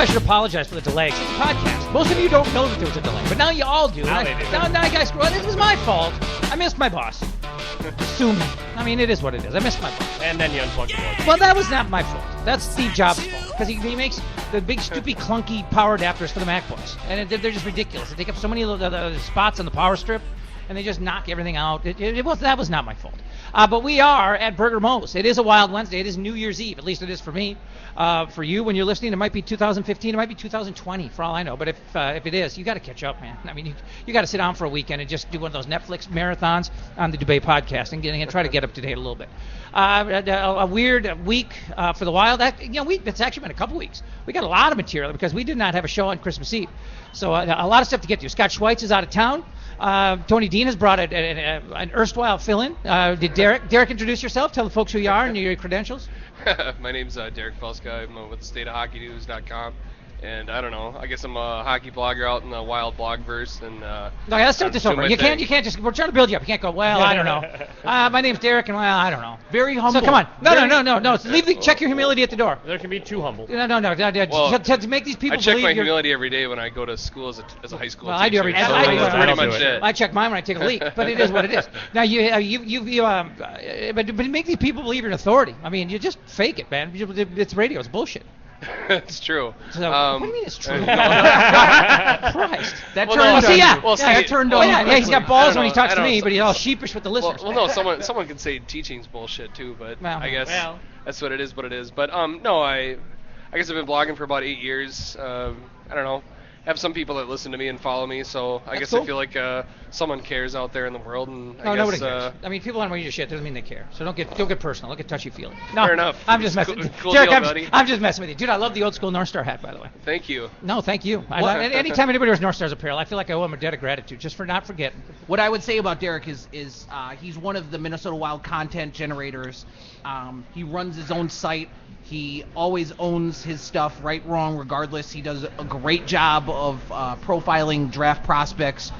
I should apologize for the delay. It's a podcast. Most of you don't know that there was a delay, but now you all do. Now I guys, it was my fault. I missed my boss. Sue me. I mean, it is what it is. I missed my boss. And then you unplugged the board. Well, that was not my fault. That's Steve Jobs' fault. Because he makes the big, stupid, clunky power adapters for the MacBooks. And they're just ridiculous. They take up so many of the spots on the power strip, and they just knock everything out. That was not my fault. But we are at Burger Mo's. It is a Wild Wednesday. It is New Year's Eve. At least it is for me. For you, when you're listening, it might be 2015. It might be 2020, for all I know. But if it is, you got to catch up, man. I mean, you got to sit down for a weekend and just do one of those Netflix marathons on the Dubay podcast and try to get up to date a little bit. A weird week for the Wild. It's actually been a couple weeks. We got a lot of material because we did not have a show on Christmas Eve. So a lot of stuff to get to. Scott Schweitz is out of town. Tony Dean has brought an erstwhile fill-in. Did Derek introduce yourself? Tell the folks who you are and your credentials. My name's Derek Felska. I'm with stateofhockeynews.com. And I don't know. I guess I'm a hockey blogger out in the Wild blogverse. And okay, let's start this over. You can't just. We're trying to build you up. You can't go. Well, I don't know. My name's Derek, and well, I don't know. Very humble. So come on. No. Check your humility at the door. There can be too humble. No. To make these people. I check my humility every day when I go to school as a high school. Well, teacher. I do every day. That's pretty much it. I check mine when I take a leak, but it is what it is. Now but make these people believe you're an authority. I mean, you just fake it, man. It's radio. It's bullshit. It's true. So, what do you mean it's true? Christ. That turned on. Yeah, he's got balls when he talks to me, but he's all sheepish with the listeners. Well, no, someone could say teaching's bullshit too, but I guess that's what it is. But no, I guess I've been blogging for about 8 years. I don't know. I have some people that listen to me and follow me, so I guess I feel like someone cares out there in the world. And I guess, nobody cares. I mean, people want to read your shit. Doesn't mean they care. So don't get personal. Don't get touchy-feely. No, fair enough. I'm just messing. Cool Derek, deal, buddy. I'm just messing with you, dude. I love the old school North Star hat, by the way. Thank you. No, thank you. Anytime anybody wears North Star's apparel, I feel like I owe him a debt of gratitude just for not forgetting. What I would say about Derek is he's one of the Minnesota Wild content generators. He runs his own site. He always owns his stuff, right, wrong, regardless. He does a great job of profiling draft prospects.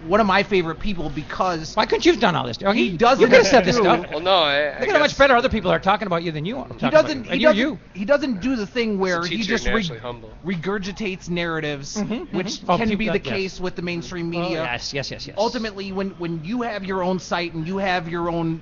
One of my favorite people because... Why couldn't you have done all this? He doesn't. You could have said this stuff. Well, no, I Look at how much better other people are talking about you than you are. He doesn't do the thing where he just regurgitates narratives, which can be the case with the mainstream media. Yes. Ultimately, when you have your own site and you have your own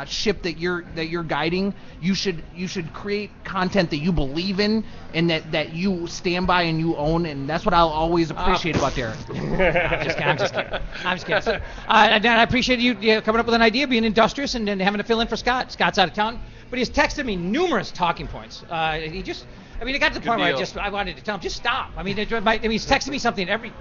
ship that you're guiding, you should create content that you believe in and that you stand by and you own, and that's what I'll always appreciate about Derek. I'm just kidding. So, and I appreciate you coming up with an idea, being industrious, and having to fill in for Scott. Scott's out of town, but he's texted me numerous talking points. It got to the point where I wanted to tell him, just stop. I mean, he's texting me something every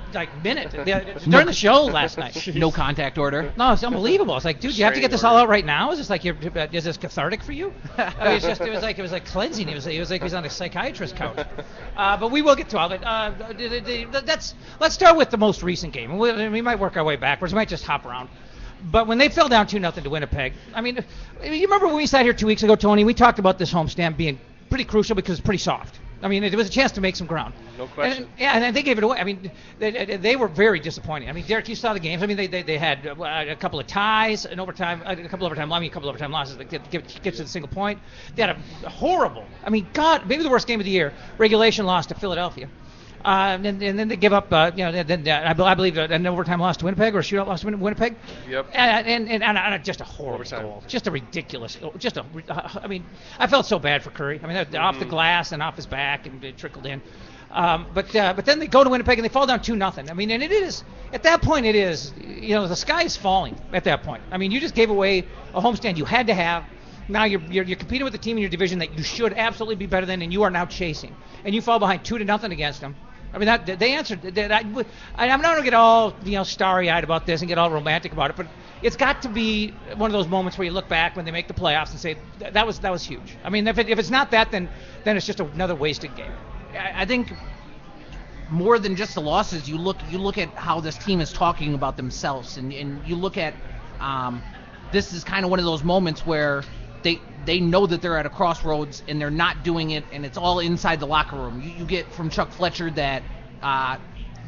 minute during the show last night. No contact order. No, it's unbelievable. It's like, dude, you have to get this all out right now? Is this like is this cathartic for you? I mean, it was like cleansing. It was like he was on a psychiatrist's couch. But we will get to all of it. Let's start with the most recent game. We might work our way backwards. We might just hop around. But when they fell down 2-0 to Winnipeg, I mean, you remember when we sat here 2 weeks ago, Tony? We talked about this homestand being pretty crucial because it's pretty soft. I mean, it was a chance to make some ground. No question. And they gave it away. I mean, they were very disappointing. I mean, Derek, you saw the games. I mean, they had a couple of ties, a couple of overtime losses that get to the single point. They had a horrible, I mean, God, maybe the worst game of the year, regulation loss to Philadelphia. And then they give up, I believe an overtime loss to Winnipeg or a shootout loss to Winnipeg. Yep. And just a horrible goal. Just a ridiculous goal. I mean, I felt so bad for Curry. I mean, off the glass and off his back, and it trickled in. But then they go to Winnipeg and they fall down 2-0. I mean, and it is, at that point it is, the sky is falling at that point. I mean, you just gave away a homestand you had to have. Now you're competing with a team in your division that you should absolutely be better than, and you are now chasing. And you fall behind 2-0 against them. I mean, they answered. I'm not going to get all starry-eyed about this and get all romantic about it, but it's got to be one of those moments where you look back when they make the playoffs and say that was huge. I mean, if it's not that, then it's just another wasted game. I think more than just the losses, you look at how this team is talking about themselves, and you look at this is kind of one of those moments where they know that they're at a crossroads and they're not doing it, and it's all inside the locker room. You get from Chuck Fletcher that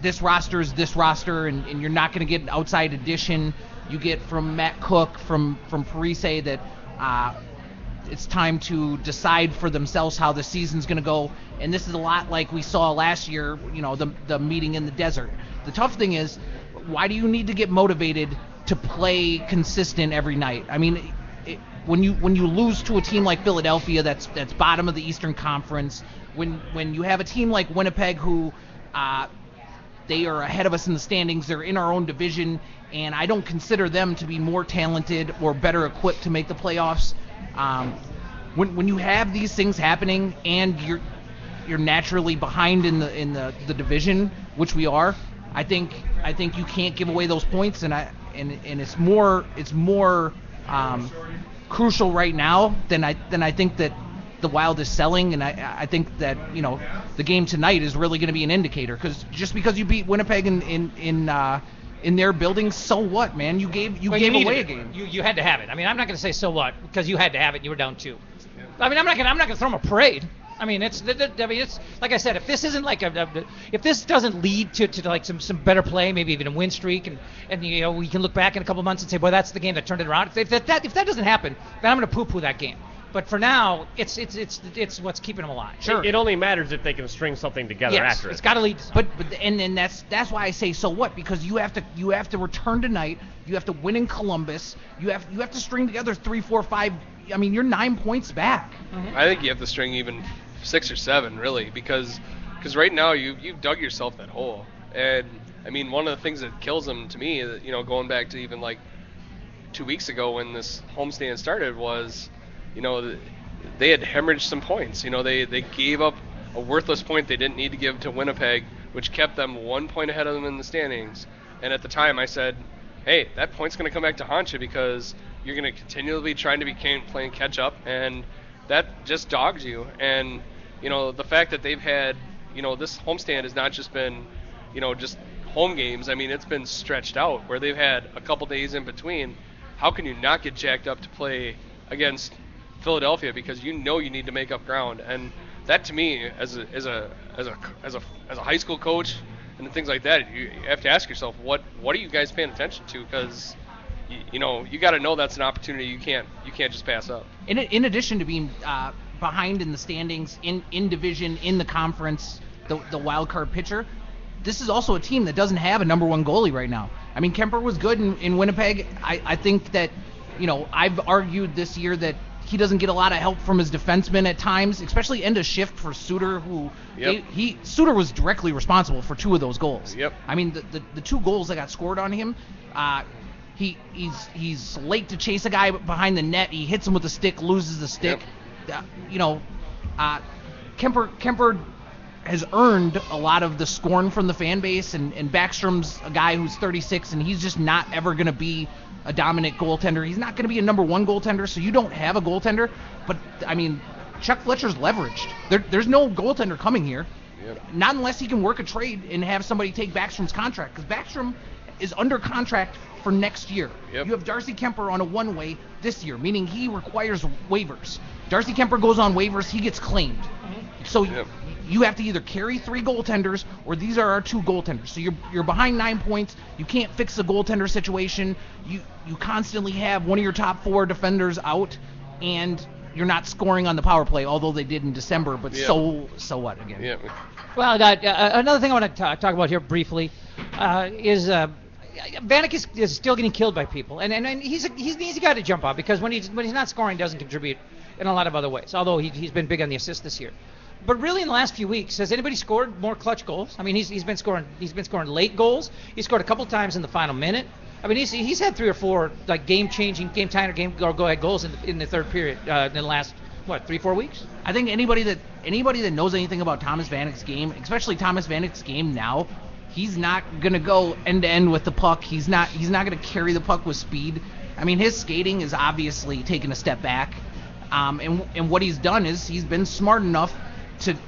this roster is this roster, and you're not going to get an outside addition. You get from Matt Cook, from Parise that it's time to decide for themselves how the season's going to go. And this is a lot like we saw last year, the meeting in the desert. The tough thing is, why do you need to get motivated to play consistent every night? I mean, when you lose to a team like Philadelphia, that's bottom of the Eastern Conference, when you have a team like Winnipeg who they are ahead of us in the standings, they're in our own division, and I don't consider them to be more talented or better equipped to make the playoffs. When you have these things happening and you're naturally behind in the division, which we are, I think you can't give away those points, and it's more crucial right now than I think that the Wild is selling, and I think that the game tonight is really going to be an indicator, because just because you beat Winnipeg in their building, so what, man? You gave away a game. You had to have it. I mean, I'm not going to say so what, because you had to have it. And you were down 2. I mean, I'm not going to throw them a parade. I mean, it's like I said, if this isn't like if this doesn't lead to like some better play, maybe even a win streak, and we can look back in a couple months and say, boy, that's the game that turned it around. If that doesn't happen, then I'm going to poo-poo that game. But for now, it's what's keeping them alive. Sure. It only matters if they can string something together after it. It's got to lead. But that's why I say so what, because you have to return tonight. You have to win in Columbus. You have to string together 3, 4, 5. I mean, you're 9 points back. Mm-hmm. I think you have to string even 6 or 7, really, because right now you've dug yourself that hole. And I mean, one of the things that kills them to me, going back to even like 2 weeks ago when this homestand started, was they had hemorrhaged some points. They gave up a worthless point they didn't need to give to Winnipeg, which kept them 1 point ahead of them in the standings. And at the time I said, hey, that point's going to come back to haunt you, because you're going to continually be trying to be playing catch up, and that just dogs you. And the fact that they've had, this homestand has not just been, just home games. I mean, it's been stretched out where they've had a couple days in between. How can you not get jacked up to play against Philadelphia, because you need to make up ground? And that, to me, as a high school coach and things like that, you have to ask yourself, what are you guys paying attention to? Because you got to know that's an opportunity you can't just pass up. In addition to being behind in the standings, in division, in the conference, the wild card pitcher, this is also a team that doesn't have a number 1 goalie right now. I mean, Kemper was good in Winnipeg. I think that I've argued this year that he doesn't get a lot of help from his defensemen at times, especially end of shift for Suter, who Suter was directly responsible for 2 of those goals. Yep. I mean, the 2 goals that got scored on him, he's late to chase a guy behind the net. He hits him with the stick, loses the stick. Yep. Kemper has earned a lot of the scorn from the fan base, and Backstrom's a guy who's 36, and he's just not ever going to be a dominant goaltender. He's not going to be a number 1 goaltender, so you don't have a goaltender. But, I mean, Chuck Fletcher's leveraged. There's no goaltender coming here. Yep. Not unless he can work a trade and have somebody take Backstrom's contract, because Backstrom is under contract for next year. Yep. You have Darcy Kemper on a one-way this year, meaning he requires waivers. Darcy Kemper goes on waivers, he gets claimed. Mm-hmm. So you have to either carry 3 goaltenders, or these are our 2 goaltenders. So you're behind 9 points. You can't fix the goaltender situation. You constantly have one of your top 4 defenders out, and you're not scoring on the power play, although they did in December. But so what again? Yeah. Well, another thing I want to talk about here briefly is Vanek is still getting killed by people, and he's an easy guy to jump on, because when he's not scoring, he doesn't contribute in a lot of other ways. Although he's been big on the assist this year. But really, in the last few weeks, has anybody scored more clutch goals? I mean, he's been scoring late goals. He scored a couple times in the final minute. I mean, he's had 3 or 4 like game-changing, game-tying, or go-ahead goals in the third period in the last 3-4 weeks. I think anybody that knows anything about Thomas Vanek's game, especially Thomas Vanek's game now, he's not gonna go end to end with the puck. He's not gonna carry the puck with speed. I mean, his skating is obviously taken a step back. And what he's done is he's been smart enough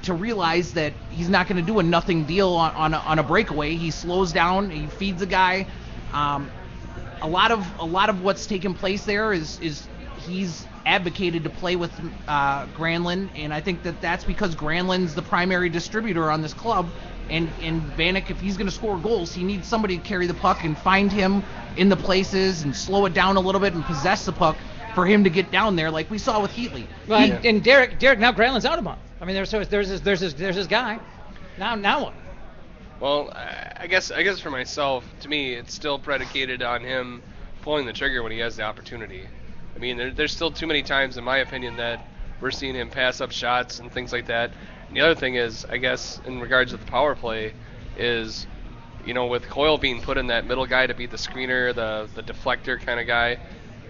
to realize that he's not going to do a nothing deal on a breakaway. He slows down, he feeds a guy. A lot of what's taken place there is he's advocated to play with Granlund, and I think that's because Granlund's the primary distributor on this club. And Vanek, if he's going to score goals, he needs somebody to carry the puck and find him in the places and slow it down a little bit and possess the puck. for him to get down there, like we saw with Heatley. Well, and Derek now Granlund's out a month. I mean, there's his guy. Now what? Well, I guess for myself, to me, it's still predicated on him pulling the trigger when he has the opportunity. I mean, there's still too many times, in my opinion, that we're seeing him pass up shots and things like that. And the other thing is, I guess, in regards to the power play, is, with Coyle being put in that middle guy to be the screener, the deflector kind of guy,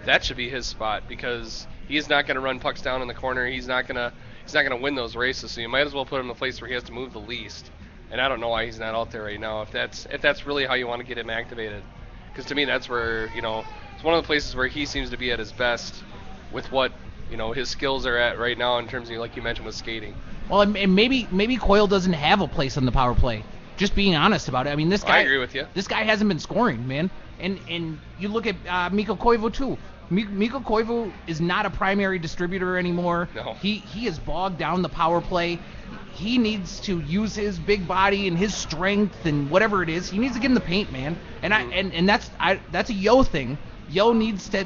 that should be his spot, because he's not going to run pucks down in the corner. He's not going to win those races. So you might as well put him in a place where he has to move the least. And I don't know why he's not out there right now. If that's really how you want to get him activated, because to me that's where it's one of the places where he seems to be at his best with what his skills are at right now in terms of, like you mentioned, with skating. Well, and maybe Coyle doesn't have a place on the power play. Just being honest about it. I mean, this guy. I agree with you. This guy hasn't been scoring, man. And you look at Mikko Koivu too. Mikko Koivu is not a primary distributor anymore. No. He is bogged down the power play. He needs to use his big body and his strength and whatever it is. He needs to get in the paint, man. And that's a Yo thing. Yo needs to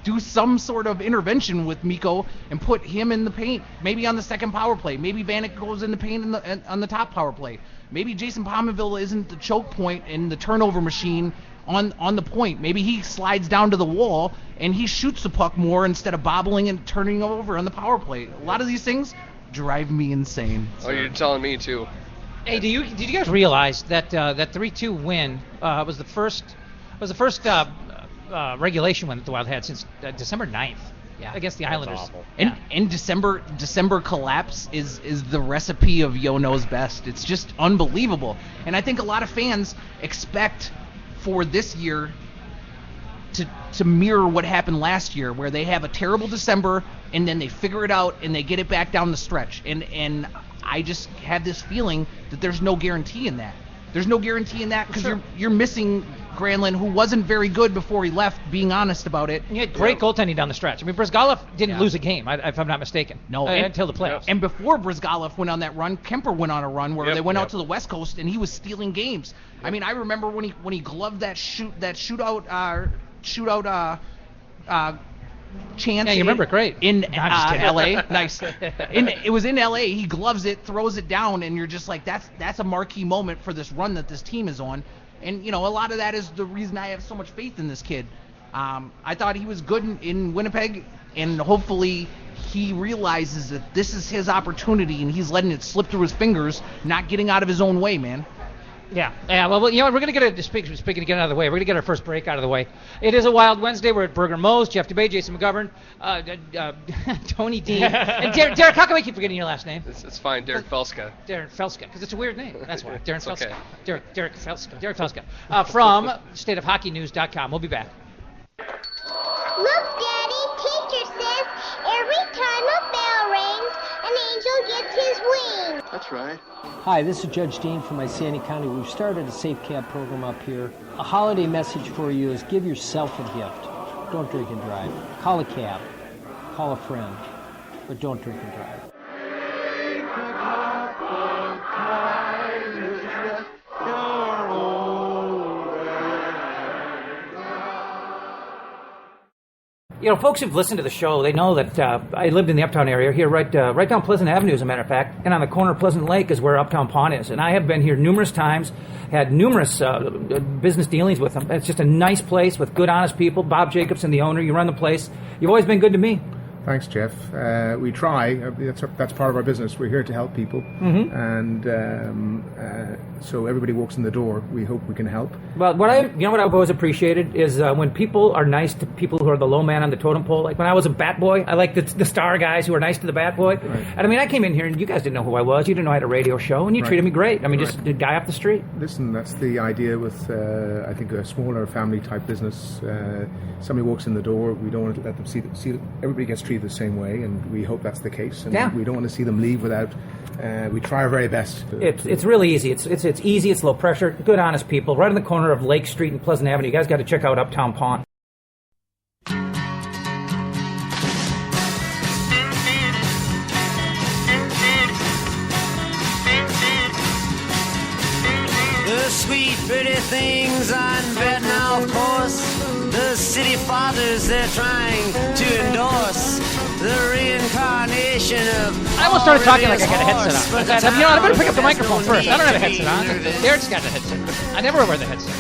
do some sort of intervention with Mikko and put him in the paint. Maybe on the second power play. Maybe Vanek goes in the paint on the top power play. Maybe Jason Pominville isn't the choke point and the turnover machine on the point. Maybe he slides down to the wall and he shoots the puck more instead of bobbling and turning over on the power play. A lot of these things drive me insane. Oh, you're telling me too. Hey, did you guys realize that that 3-2 win was the first regulation win that the Wild had since December 9th? Yeah, against the Islanders. Awful. And December collapse is the recipe of Yo knows best. It's just unbelievable. And I think a lot of fans expect for this year to mirror what happened last year, where they have a terrible December and then they figure it out and they get it back down the stretch. And I just have this feeling that there's no guarantee in that. There's no guarantee in that because you're missing Granlund, who wasn't very good before he left, being honest about it. He had great goaltending down the stretch. I mean, Brizgalov didn't lose a game, if I'm not mistaken. No, until the playoffs. And before Brizgalov went on that run, Kemper went on a run where they went out to the West Coast and he was stealing games. I mean, I remember when he gloved that shootout chance. Yeah, you remember it great. In L.A. Nice. It was in L.A. He gloves it, throws it down, and you're just like, that's a marquee moment for this run that this team is on. And, a lot of that is the reason I have so much faith in this kid. I thought he was good in Winnipeg, and hopefully he realizes that this is his opportunity, and he's letting it slip through his fingers, not getting out of his own way, man. Yeah. Well, we're going to get speaking of getting out of the way, we're going to get our first break out of the way. It is a Wild Wednesday. We're at Burger Moe's. Jeff Dubay, Jason McGovern, Tony D, and Derek. How come I keep forgetting your last name? It's fine. Derek Felska. Derek Felska, because it's a weird name. That's why. Derek Felska. Okay. Derek Felska. From stateofhockeynews.com. We'll be back. Look, Daddy, teacher says every time a bell rings, an angel gets his wings. That's right. Hi, this is Judge Dean from Isani County. We've started a safe cab program up here. A holiday message for you is give yourself a gift. Don't drink and drive. Call a cab. Call a friend. But don't drink and drive. Folks who've listened to the show, they know that I lived in the Uptown area here, right down Pleasant Avenue, as a matter of fact, and on the corner of Pleasant Lake is where Uptown Pond is. And I have been here numerous times, had numerous business dealings with them. It's just a nice place with good, honest people. Bob Jacobson, the owner, you run the place. You've always been good to me. Thanks, Jeff. We try. That's part of our business. We're here to help people, and so everybody walks in the door. We hope we can help. Well, what I've always appreciated is when people are nice to people who are the low man on the totem pole. Like when I was a bat boy, I like the star guys who are nice to the bat boy. Right. And I mean, I came in here and you guys didn't know who I was. You didn't know I had a radio show, and you treated me great. I mean, just a guy off the street. Listen, that's the idea with I think a smaller family type business. Somebody walks in the door, we don't want to let them see everybody gets treated the same way, and we hope that's the case. And we don't want to see them leave without. We try our very best. It's really easy. It's easy. It's low pressure. Good, honest people. Right on the corner of Lake Street and Pleasant Avenue. You guys got to check out Uptown Pond. The sweet, pretty things on bet now, of course. The city fathers they're trying to endorse. The reincarnation of. I almost started talking like I got a headset on. I thought, I better pick up the microphone first. I don't have a headset on. Derek's got the headset. I never wear the headset.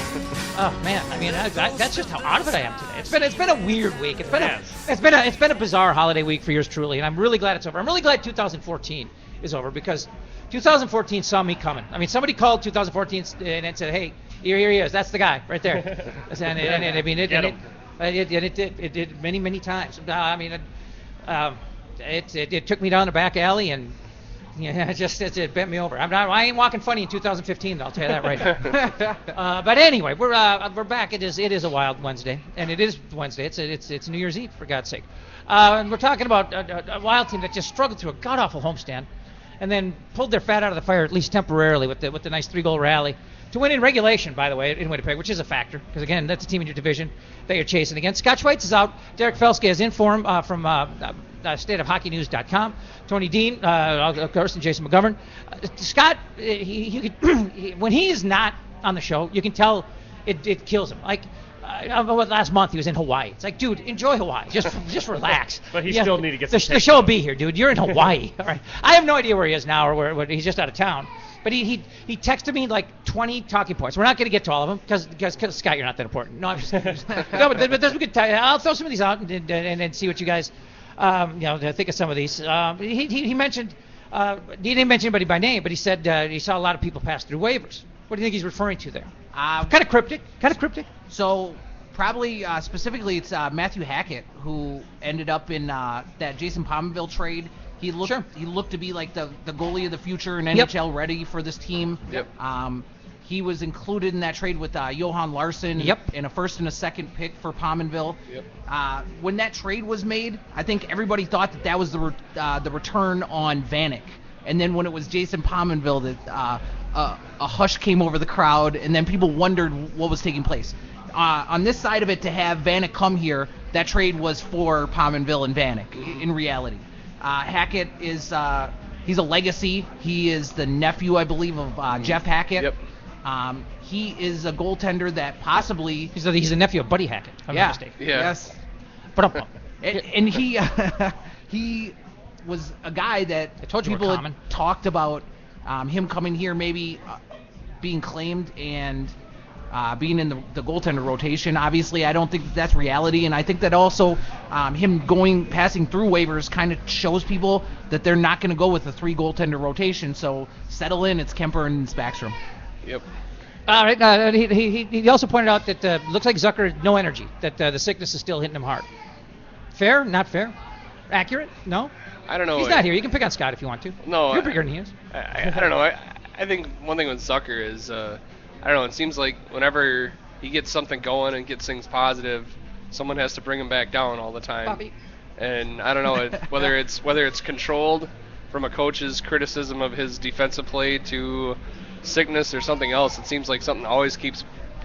Oh man, I mean that's just how out of it I am today. It's been a weird week. It's been a bizarre holiday week for yours truly, and I'm really glad it's over. I'm really glad 2014 is over because 2014 saw me coming. I mean, somebody called 2014 and said, "Hey, here he is. That's the guy right there." It did many times. I mean, it took me down the back alley and. Yeah, it bent me over. I ain't walking funny in 2015. I'll tell you that right now. But anyway, we're back. It is a wild Wednesday, and it is Wednesday. It's New Year's Eve for God's sake. And we're talking about a wild team that just struggled through a god awful homestand, and then pulled their fat out of the fire at least temporarily with the nice 3-goal rally to win in regulation. By the way, in Winnipeg, which is a factor because again, that's a team in your division that you're chasing against. Scott Schweitz is out. Derek Felske is in form from stateofhockeynews.com. Tony Dean, of course, and Jason McGovern. Scott, when he is not on the show, you can tell it kills him. Like last month, he was in Hawaii. It's like, dude, enjoy Hawaii. Just relax. But he still need to get the show will be here, dude. You're in Hawaii. All right. I have no idea where he is now or where he's just out of town. But he texted me like 20 talking points. We're not going to get to all of them because Scott, you're not that important. No, I'm just no, but there's a good. I'll throw some of these out and see what you guys. Think of some of these. He mentioned, he didn't mention anybody by name, but he said he saw a lot of people pass through waivers. What do you think he's referring to there? Kind of cryptic. So probably specifically it's Matthew Hackett who ended up in that Jason Pominville trade. He looked to be like the goalie of the future and NHL ready for this team. Yep. He was included in that trade with Johan Larsson and a first and a second pick for Pominville. Yep. When that trade was made, I think everybody thought that was the return on Vanek. And then when it was Jason Pominville, that a hush came over the crowd, and then people wondered what was taking place. On this side of it, to have Vanek come here, that trade was for Pominville and Vanek in reality. Hackett is he's a legacy. He is the nephew, I believe, of Jeff Hackett. Yep. He is a goaltender that possibly he's a nephew of Buddy Hackett. If I'm not mistaken. Yeah. Yes. But and he he was a guy that people had talked about him coming here, maybe being claimed and being in the goaltender rotation. Obviously, I don't think that's reality, and I think that also him passing through waivers kind of shows people that they're not going to go with a 3 goaltender rotation. So settle in. It's Kemper and it's Backstrom. Yep. All right. He also pointed out that looks like Zucker had no energy. That the sickness is still hitting him hard. Fair? Not fair? Accurate? No. I don't know. He's not here. You can pick on Scott if you want to. No. You're bigger than he is. I don't know. I think one thing with Zucker is I don't know. It seems like whenever he gets something going and gets things positive, someone has to bring him back down all the time. Bobby. And I don't know whether it's controlled from a coach's criticism of his defensive play to sickness or something else. It seems like something always keeps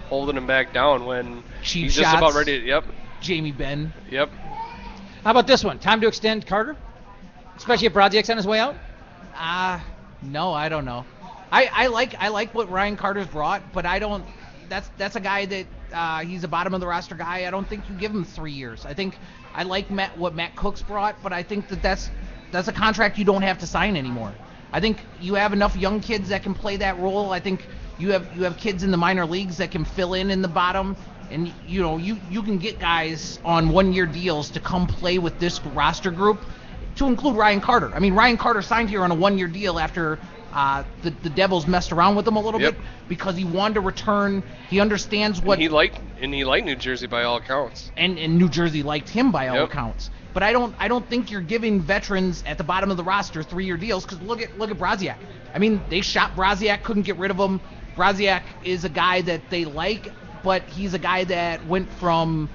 holding him back down when cheap he's shots, just about ready to, Yep. Jamie Benn. Yep. How about this one? Time to extend Carter? Especially if Brodziak's on his way out? No, I don't know. I like what Ryan Carter's brought, but I don't. That's a guy that he's a bottom of the roster guy. I don't think you give him 3 years. I think I like what Matt Cook's brought, but I think that's a contract you don't have to sign anymore. I think you have enough young kids that can play that role. I think you have kids in the minor leagues that can fill in the bottom, and you can get guys on 1-year deals to come play with this roster group, to include Ryan Carter. I mean, Ryan Carter signed here on a 1-year deal after the Devils messed around with him a little bit because he wanted to return. He understands what he liked New Jersey by all accounts, and New Jersey liked him by all accounts. But I don't think you're giving veterans at the bottom of the roster 3-year deals, because look at Brodziak. I mean, they shot Brodziak, couldn't get rid of him. Brodziak is a guy that they like, but he's a guy that went from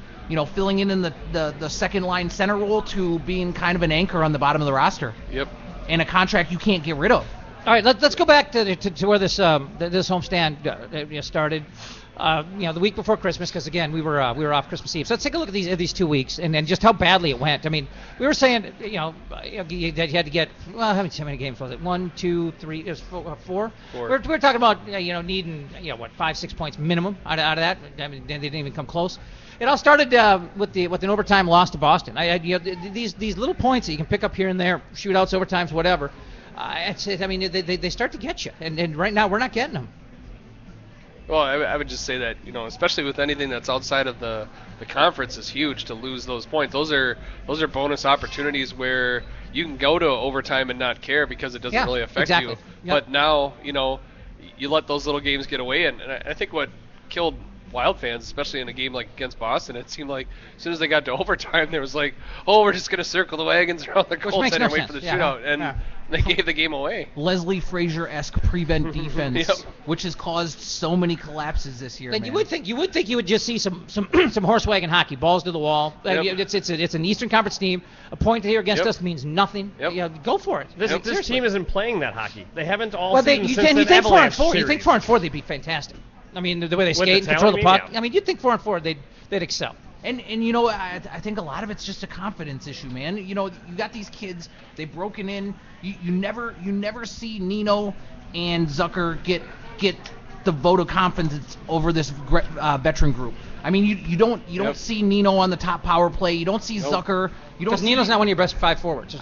filling in the second line center role to being kind of an anchor on the bottom of the roster. Yep. And a contract you can't get rid of. All right, let's go back to where this homestand started. The week before Christmas, because again we were off Christmas Eve. So let's take a look at these 2 weeks and just how badly it went. I mean, we were saying that you had to get how many games was it? 1, 2, 3. It was 4. We were talking about needing 5-6 points minimum out of that. I mean, they didn't even come close. It all started with an overtime loss to Boston. These little points that you can pick up here and there, shootouts, overtimes, whatever. They start to get you, and right now we're not getting them. Well, I would just say that, especially with anything that's outside of the conference is huge to lose those points. Those are bonus opportunities where you can go to overtime and not care because it doesn't really affect you. Yep. But now, you let those little games get away, and I think what killed Wild fans, especially in a game like against Boston, it seemed like as soon as they got to overtime, there was like, we're just going to circle the wagons around the goal center and wait for the shootout, and they gave the game away. Leslie Frazier-esque prevent defense, which has caused so many collapses this year. You would think you would just see some horse wagon hockey, balls to the wall. Yep. It's an Eastern Conference team. A point here against us means nothing. Yep. Go for it. This team isn't playing that hockey. They haven't all season since you the think Avalanche 4-4. series. You think 4-4 they'd be fantastic. I mean, the way they skate and control the puck. I mean, you'd think 4-4 they'd excel. And I think a lot of it's just a confidence issue, man. You got these kids, they've broken in. You never see Nino and Zucker get the vote of confidence over this veteran group. I mean, you don't see Nino on the top power play. You don't see Zucker. Because Nino's not one of your best 5 forwards.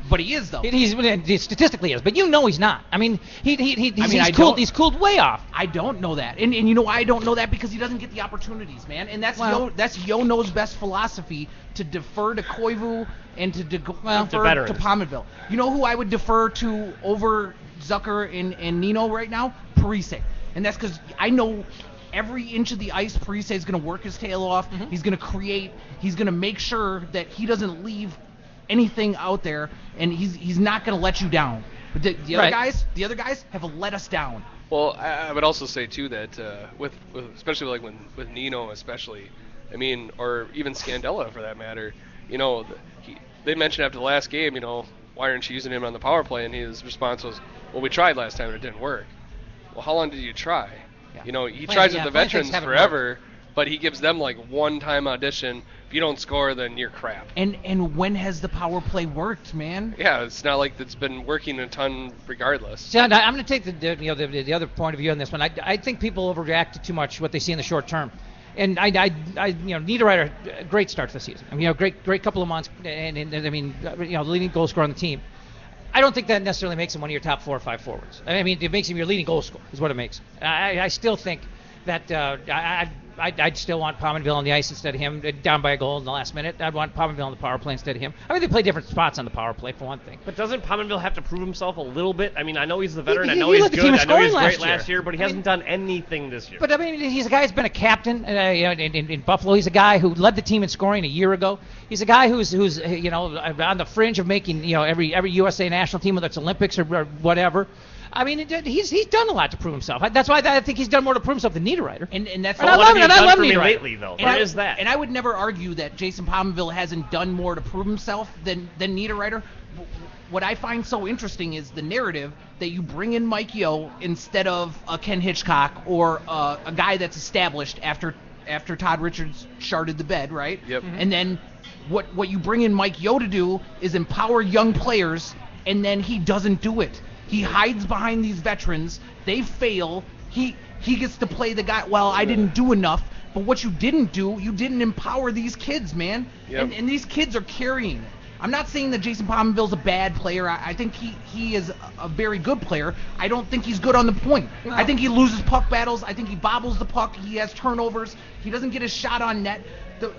But he is though. He statistically is, but he's not. I mean, he's cooled way off. I don't know that, and I don't know that because he doesn't get the opportunities, man. And that's Yono's best philosophy, to defer to Koivu and to defer to Pominville. You know who I would defer to over Zucker and Nino right now? Parise, and that's because I know. Every inch of the ice, Parise is going to work his tail off. Mm-hmm. He's going to create. He's going to make sure that he doesn't leave anything out there, and he's not going to let you down. But the other guys have let us down. Well, I would also say too that with especially like with Nino especially, I mean, or even Scandella for that matter, they mentioned after the last game, why aren't you using him on the power play? And his response was, well, we tried last time and it didn't work. Well, how long did you try? Yeah. He tries with the veterans forever, but he gives them like one-time audition. If you don't score, then you're crap. And when has the power play worked, man? Yeah, it's not like it's been working a ton regardless. See, I'm going to take the other point of view on this one. I think people overreact to too much what they see in the short term. And Niederreiter, great start to the season. I mean, great couple of months, and I mean, the leading goal scorer on the team. I don't think that necessarily makes him one of your top 4 or 5 forwards. I mean, it makes him your leading goal scorer, is what it makes. I still think that I'd still want Pominville on the ice instead of him, down by a goal in the last minute. I'd want Pominville on the power play instead of him. I mean, they play different spots on the power play, for one thing. But doesn't Pominville have to prove himself a little bit? I mean, I know he's the veteran. I know he's good. I know he was great last year, but he hasn't done anything this year. But, I mean, he's a guy who's been a captain in Buffalo. He's a guy who led the team in scoring a year ago. He's a guy who's on the fringe of making, every USA national team, whether it's Olympics or whatever. I mean, he's done a lot to prove himself. That's why I think he's done more to prove himself than Niederreiter. And that's what have you done for me lately, though? What is that? And I would never argue that Jason Pominville hasn't done more to prove himself than Niederreiter. What I find so interesting is the narrative that you bring in Mike Yeo instead of a Ken Hitchcock or a guy that's established after Todd Richards sharded the bed, right? Yep. Mm-hmm. And then what you bring in Mike Yeo to do is empower young players, and then he doesn't do it. He hides behind these veterans. They fail. He gets to play the guy. Well, I didn't do enough. But what you didn't do, you didn't empower these kids, man. Yep. And these kids are carrying it. I'm not saying that Jason Pominville's a bad player. I think he is a very good player. I don't think he's good on the point. No. I think he loses puck battles. I think he bobbles the puck. He has turnovers. He doesn't get his shot on net.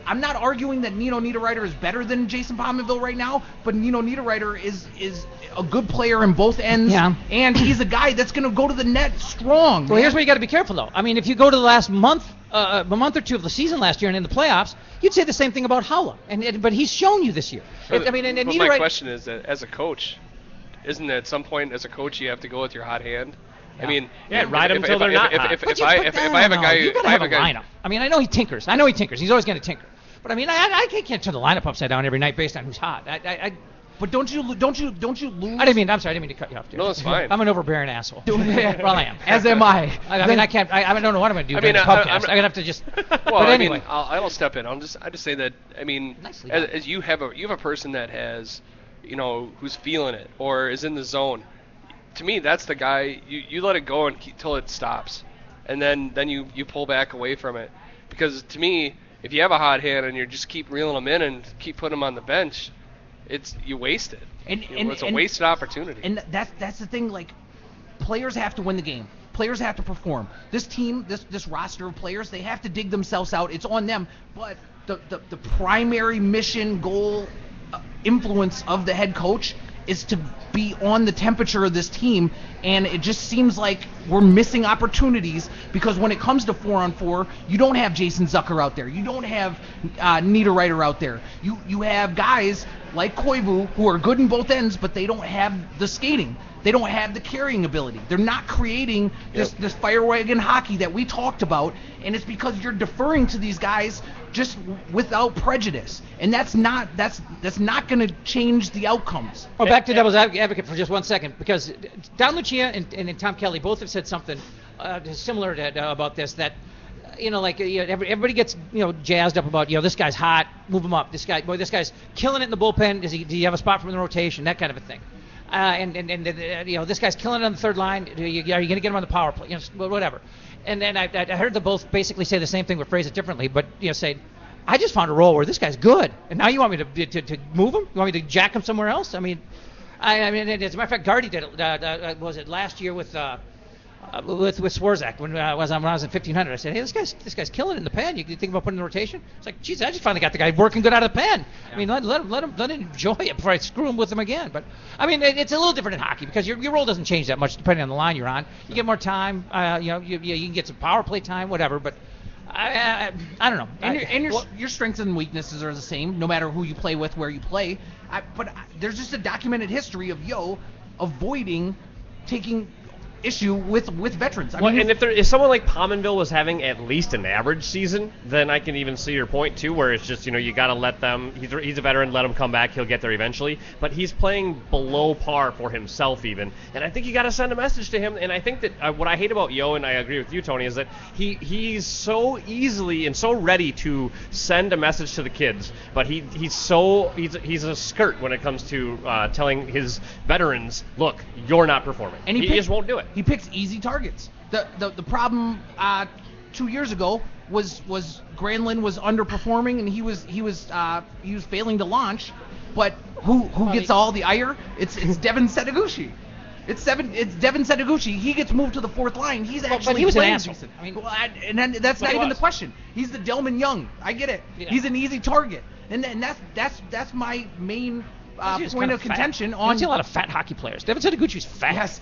I'm not arguing that Nino Niederreiter is better than Jason Pominville right now, but Nino Niederreiter is a good player in both ends, and he's a guy that's going to go to the net strong. Well, here's where you got to be careful, though. I mean, if you go to the last month or two of the season last year and in the playoffs, you'd say the same thing about Haula, but he's shown you this year. My question is that as a coach, isn't it at some point as a coach you have to go with your hot hand? Yeah. I mean, ride them until they're not hot. If I have a guy, you gotta have a lineup. I mean, I know he tinkers. He's always going to tinker. But I mean, I can't turn the lineup upside down every night based on who's hot. But don't you lose? I'm sorry, I didn't mean to cut you off, dude. No, that's fine. I'm an overbearing asshole. Well, I am. As am I. I mean, I can't. I don't know what I'm going to do during this podcast. I'm going to have to just. Well, but anyway, I mean, I'll step in. I just say that. I mean, as you have a person that has, who's feeling it or is in the zone. To me, that's the guy. You let it go until it stops, and then you pull back away from it. Because to me, if you have a hot hand and you just keep reeling them in and keep putting them on the bench, you waste it. It's a wasted opportunity. And that's the thing. Like, players have to win the game. Players have to perform. This team, this roster of players, they have to dig themselves out. It's on them. But the primary mission, goal, influence of the head coach is to be on the temperature of this team, and it just seems like we're missing opportunities because when it comes to 4-on-4, you don't have Jason Zucker out there. You don't have Niederreiter out there. You have guys like Koivu who are good in both ends, but they don't have the skating. They don't have the carrying ability. They're not creating this fire wagon hockey that we talked about, and it's because you're deferring to these guys just without prejudice, and that's not going to change the outcomes. Well, back to devil's advocate for just 1 second, because Don Lucia and Tom Kelly both have said something similar about this, that everybody gets jazzed up about this guy's hot, move him up. This guy's killing it in the bullpen. Do you have a spot for him in the rotation? That kind of a thing. And this guy's killing it on the third line. Are you going to get him on the power play? Whatever. And then I heard them both basically say the same thing, but phrase it differently. But say, I just found a role where this guy's good, and now you want me to move him? You want me to jack him somewhere else? I mean, as a matter of fact, Gardy did it. Was it last year with Swarzak when I was in 1500? I said, hey, this guy's killing it in the pen. You think about putting in the rotation? It's like, geez, I just finally got the guy working good out of the pen. Yeah. I mean, let him enjoy it before I screw him with him again. But I mean, it's a little different in hockey because your role doesn't change that much depending on the line you're on. You get more time. You can get some power play time, whatever. But I don't know. And your strengths and weaknesses are the same, no matter who you play with, where you play. But there's just a documented history of avoiding taking issue with veterans. I mean, and if someone like Pominville was having at least an average season, then I can even see your point too, where it's just you got to let them. He's a veteran, let him come back. He'll get there eventually. But he's playing below par for himself even, and I think you got to send a message to him. And I think that what I hate about Yo, and I agree with you, Tony, is that he's so easily and so ready to send a message to the kids, but he's a skirt when it comes to telling his veterans, look, you're not performing, and he just won't do it. He picks easy targets. The problem 2 years ago was Granlund was underperforming and he was failing to launch. But who gets all the ire? It's Devin Setoguchi. It's Devin Setoguchi. He gets moved to the fourth line. He's actually he was playing an asshole. decent. I mean, that's not even the question. He's the Delman Young. I get it. Yeah. He's an easy target, and that's my main point of contention. I see a lot of fat hockey players. Devin Setoguchi's fat. Yes,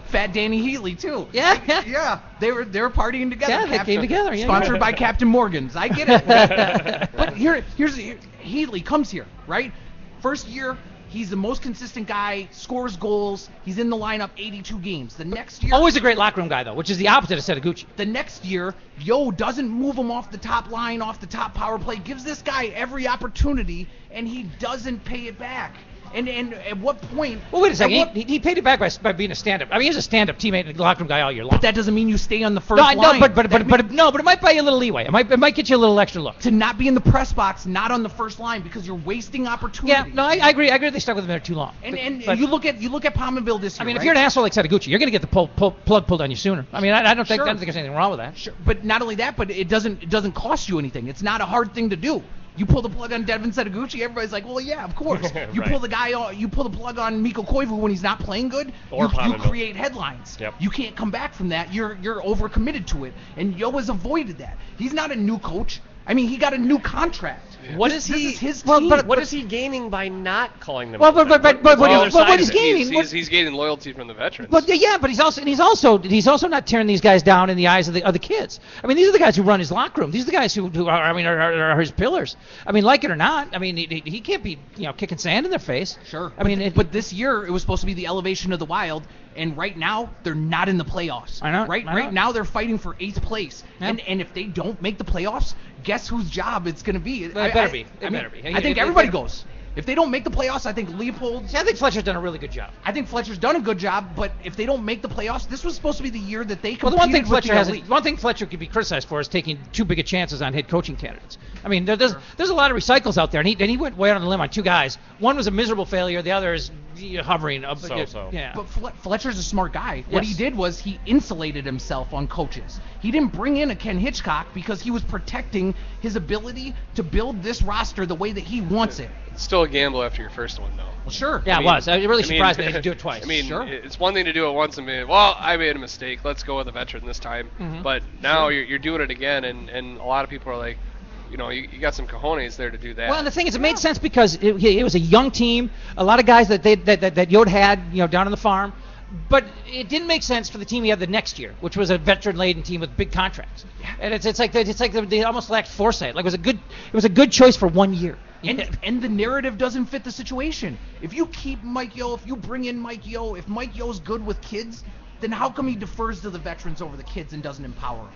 Fat Danny Heatley too. Yeah. They were partying together. Yeah, they came together. Yeah, sponsored by Captain Morgan's. I get it. But here's Heatley comes here, right? First year, he's the most consistent guy, scores goals. He's in the lineup 82 games. The next year, always a great locker room guy though, which is the opposite of Setoguchi. The next year, doesn't move him off the top line, off the top power play, gives this guy every opportunity, and he doesn't pay it back. And at what point? Well, wait a second. He paid it back by being a stand-up. I mean, he's a stand-up teammate and locker room guy all year long. But that doesn't mean you stay on the first line. No, but it might buy you a little leeway. It might get you a little extra look. To not be in the press box, not on the first line, because you're wasting opportunity. Yeah, no, I agree. They stuck with him there too long. And you look at Pominville this year. I mean, if you're an asshole like Setoguchi, you're going to get the plug pulled on you sooner. I mean, I don't think there's anything wrong with that. Sure. But not only that, but it doesn't cost you anything. It's not a hard thing to do. You pull the plug on Devin Setoguchi, everybody's like, well, yeah, of course. You pull the plug on Mikko Koivu when he's not playing good, you create headlines. Yep. You can't come back from that. You're overcommitted to it. And Yo has avoided that. He's not a new coach. I mean, he got a new contract. What is his team? What is he gaining by not calling them? Well, but what he's gaining? He's gaining loyalty from the veterans. But but he's also not tearing these guys down in the eyes of the kids. I mean, these are the guys who run his locker room. These are the guys who are his pillars. I mean, like it or not, I mean, he can't be kicking sand in their face. Sure. I mean, but this year it was supposed to be the elevation of the Wild. And right now, they're not in the playoffs. I know. Right now, they're fighting for 8th place. Yep. And if they don't make the playoffs, guess whose job it's going to be? It better be. I think everybody goes. If they don't make the playoffs, I think Leopold... See, I think Fletcher's done a really good job. I think Fletcher's done a good job, but if they don't make the playoffs, this was supposed to be the year that they competed Well, the with one thing Fletcher could be criticized for is taking too big of chances on head coaching candidates. I mean, there's a lot of recycles out there, and he went way out on the limb on 2 guys. One was a miserable failure. The other is hovering. So. Yeah. But Fletcher's a smart guy. Yes. What he did was he insulated himself on coaches. He didn't bring in a Ken Hitchcock because he was protecting his ability to build this roster the way that he wants it. It's still a gamble after your first one, though. Well, sure. Yeah, it was. It really surprised me that he do it twice. I mean, Sure. it's one thing to do it once and be, well, I made a mistake. Let's go with a veteran this time. Mm-hmm. But now you're doing it again, and a lot of people are like, you got some cojones there to do that. Well, and the thing is, it made sense because it was a young team, a lot of guys that Yod had, down on the farm. But it didn't make sense for the team he had the next year, which was a veteran-laden team with big contracts. Yeah. And it's like they almost lacked foresight. Like it was a good choice for 1 year. And the narrative doesn't fit the situation. If you keep Mike Yeo, if you bring in Mike Yeo, if Mike Yeo's good with kids, then how come he defers to the veterans over the kids and doesn't empower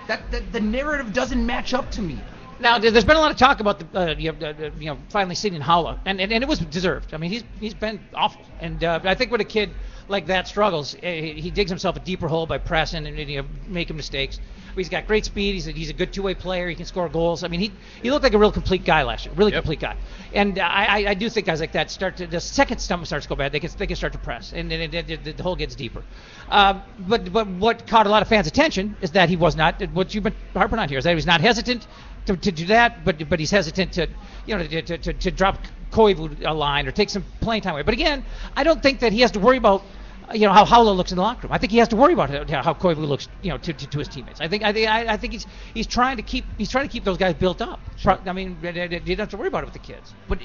them? The narrative doesn't match up to me. Now, there's been a lot of talk about the finally seeing Howla, and it was deserved. I mean, he's been awful, and I think when a kid like that struggles, he digs himself a deeper hole by pressing and making mistakes. But he's got great speed. He's a good two-way player. He can score goals. I mean, he looked like a real complete guy last year, complete guy. And I do think guys like that the second stomach starts to go bad, they can start to press, and the hole gets deeper. But what caught a lot of fans' attention is that he was not what you've been harping on here is that he was not hesitant to do that, but he's hesitant to drop Koivu a line or take some playing time away. But again, I don't think that he has to worry about how Howla looks in the locker room. I think he has to worry about how Koivu looks to his teammates. I think he's trying to keep those guys built up. Sure. I mean, you don't have to worry about it with the kids. But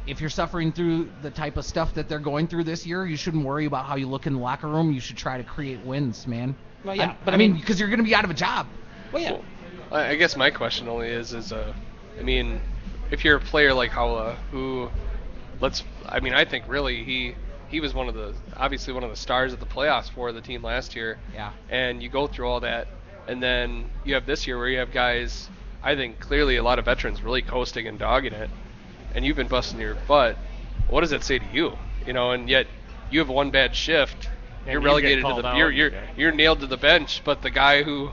if you're suffering through the type of stuff that they're going through this year, you shouldn't worry about how you look in the locker room. You should try to create wins, man. Well, yeah, but I mean, because you're going to be out of a job. Well, yeah. Well, I guess my question only is I mean, if you're a player like Howla, I think really he was obviously one of the stars of the playoffs for the team last year. Yeah. And you go through all that, and then you have this year where you have guys, I think clearly a lot of veterans really coasting and dogging it, and you've been busting your butt. What does that say to you? And yet you have one bad shift, and you're relegated to the you're nailed to the bench, but the guy who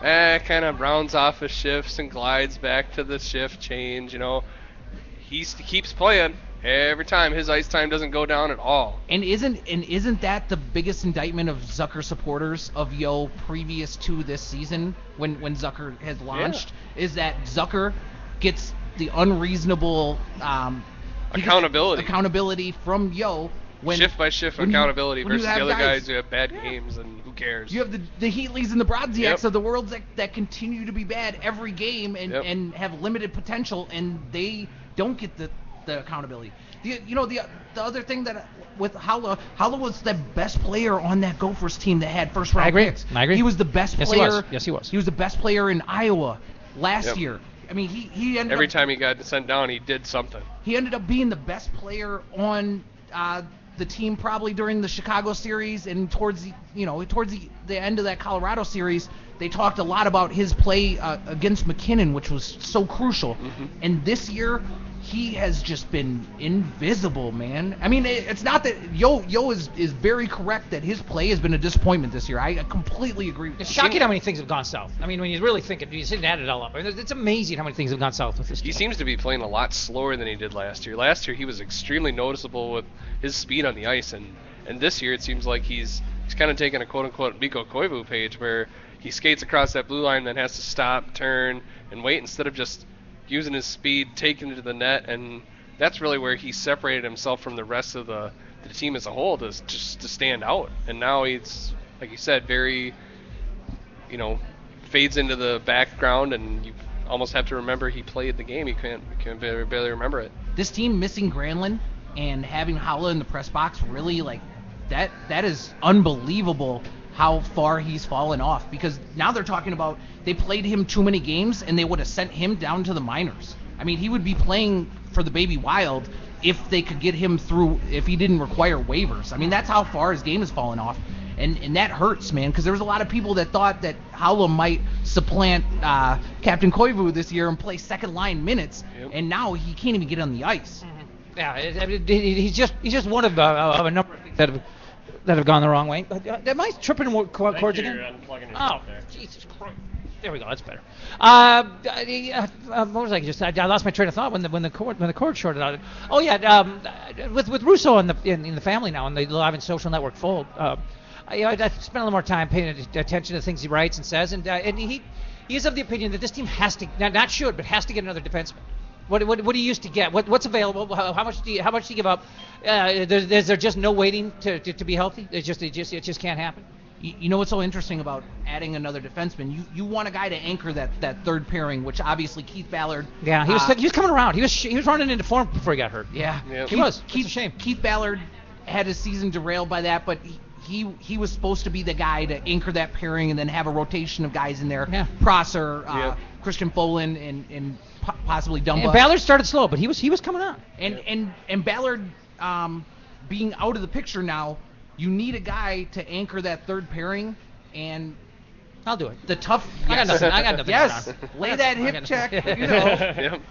kind of rounds off his shifts and glides back to the shift change, he keeps playing. Every time his ice time doesn't go down at all. And isn't that the biggest indictment of Zucker supporters of Yo previous to this season when Zucker has launched? Yeah. Is that Zucker gets the unreasonable accountability from Yo when shift by shift accountability versus the other guys who have bad games, and who cares? You have the Heatleys and the Brodziaks of the world that continue to be bad every game and have limited potential, and they don't get the accountability. The other thing that with Howla was the best player on that Gophers team that had first round picks. I agree. He was the best player. Yes, he was. He was the best player in Iowa last year. I mean, he ended every time he got sent down, he did something. He ended up being the best player on the team probably during the Chicago series, and towards the end of that Colorado series, they talked a lot about his play against McKinnon, which was so crucial. Mm-hmm. And this year, he has just been invisible, man. I mean, it's not that Yo is very correct that his play has been a disappointment this year. I completely agree. It's shocking how many things have gone south. I mean, when you really think it, you sit and add it all up. I mean, it's amazing how many things have gone south with this team. He seems to be playing a lot slower than he did last year. Last year, he was extremely noticeable with his speed on the ice, and this year it seems like he's kind of taken a quote-unquote Mikko Koivu page where he skates across that blue line, then has to stop, turn, and wait instead of just using his speed, taking it to the net, and that's really where he separated himself from the rest of the team as a whole, to stand out. And now he's, like you said, very, fades into the background, and you almost have to remember he played the game. You can't barely remember it. This team missing Granlund and having Howla in the press box, really, like, that is unbelievable how far he's fallen off, because now they're talking about they played him too many games and they would have sent him down to the minors. I mean, he would be playing for the Baby Wild if they could get him through, if he didn't require waivers. I mean, that's how far his game has fallen off, and that hurts, man, because there was a lot of people that thought that Howla might supplant Captain Koivu this year and play second line minutes, and now he can't even get on the ice. Mm-hmm. Yeah, he's just one of a number of things that have gone the wrong way. Am I tripping chords again? Oh, Jesus Christ! There we go. That's better. What was I just? I lost my train of thought when the cord shorted out. Oh yeah, with Russo in the family now, and the Live and Social Network fold. I spent a little more time paying attention to the things he writes and says, and he is of the opinion that this team has to, not should, but has to get another defenseman. What do you used to get? What's available? How much do you give up? Is there just no waiting to be healthy? It just can't happen. You know what's so interesting about adding another defenseman? You want a guy to anchor that third pairing, which obviously Keith Ballard. Yeah, he was coming around. He was running into form before he got hurt. Yeah, yep. He was. It's a shame. Keith Ballard had his season derailed by that, but he was supposed to be the guy to anchor that pairing and then have a rotation of guys in there. Yeah. Prosser, Christian Folan, and possibly Dumba. And Ballard started slow, but he was coming on. And Ballard being out of the picture now, you need a guy to anchor that third pairing, and I'll do it. The tough. I got nothing. Yes, lay that hip check. You know, Yep.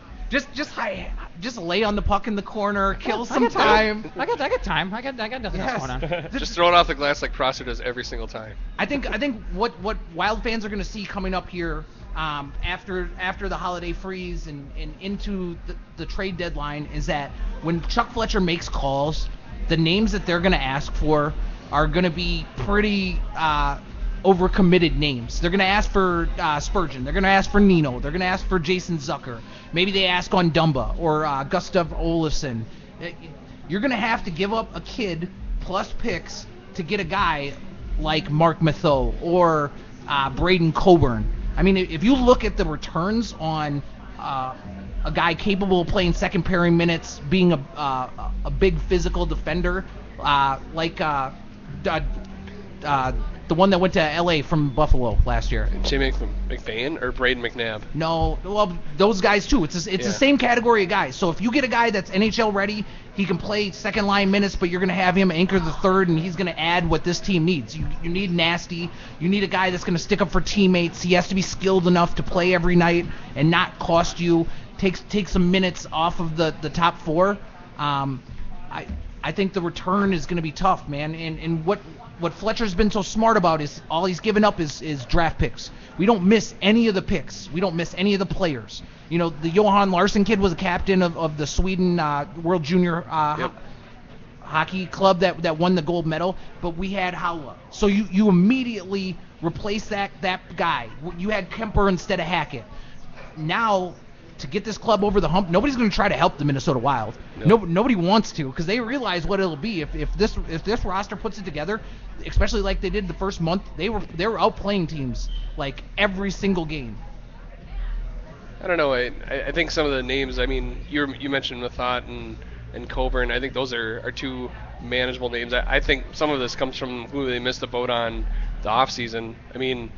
Just lay on the puck in the corner, kill some time. I got time. I got nothing else going on. Just throw it off the glass like Prosser does every single time. I think what Wild fans are going to see coming up here after the holiday freeze and into the trade deadline is that when Chuck Fletcher makes calls, the names that they're going to ask for are going to be pretty overcommitted names. They're going to ask for Spurgeon. They're going to ask for Nino. They're going to ask for Jason Zucker. Maybe they ask on Dumba or Gustav Olofsson. You're going to have to give up a kid plus picks to get a guy like Mark Matheau or Braden Coburn. I mean, if you look at the returns on a guy capable of playing second pairing minutes, being a big physical defender, like the one that went to L.A. from Buffalo last year. Jimmy McBain or Braden McNabb? No, well, those guys too. It's the same category of guys. So if you get a guy that's NHL ready, he can play second line minutes, but you're going to have him anchor the third, and he's going to add what this team needs. You need nasty. You need a guy that's going to stick up for teammates. He has to be skilled enough to play every night and not cost you. Take some minutes off of the top four. I think the return is going to be tough, man. And what Fletcher's been so smart about is all he's given up is draft picks. We don't miss any of the picks. We don't miss any of the players. You know, the Johan Larsson kid was a captain of the Sweden World Junior Hockey Club that won the gold medal, but we had Haula. So you immediately replace that guy. You had Kemper instead of Hackett. Now, to get this club over the hump, nobody's going to try to help the Minnesota Wild. Nobody wants to, because they realize what it'll be if this roster puts it together, especially like they did the first month. They were outplaying teams like every single game. I don't know. I think some of the names. I mean, you mentioned Mathot and Coburn. I think those are two manageable names. I think some of this comes from who they missed the boat on the offseason. I mean,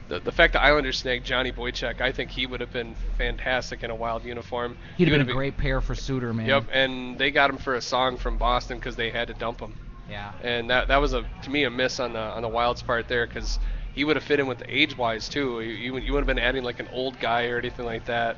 the fact the Islanders snagged Johnny Boychuk, I think he would have been fantastic in a Wild uniform. He'd have been a great pair for Suter, man. Yep, and they got him for a song from Boston because they had to dump him. Yeah. And that was to me a miss on the Wild's part there, because he would have fit in with the age-wise too. You would have been adding like an old guy or anything like that.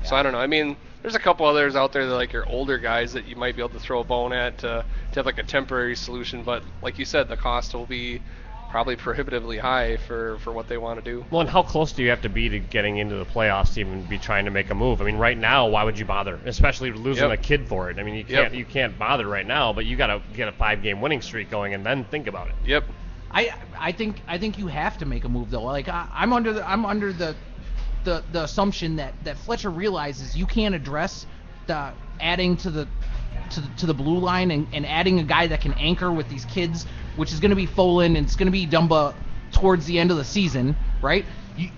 Yeah. So I don't know. I mean, there's a couple others out there that like your older guys that you might be able to throw a bone at to have like a temporary solution. But like you said, the cost will be probably prohibitively high for what they want to do. Well, and how close do you have to be to getting into the playoffs to even be trying to make a move? I mean, right now, why would you bother? Especially losing a kid for it. I mean, you can't bother right now, but you got to get a 5-game winning streak going and then think about it. Yep. I think you have to make a move though. Like I'm under the assumption that Fletcher realizes you can't address the adding to the blue line and adding a guy that can anchor with these kids, which is going to be Folan and it's going to be Dumba towards the end of the season, right?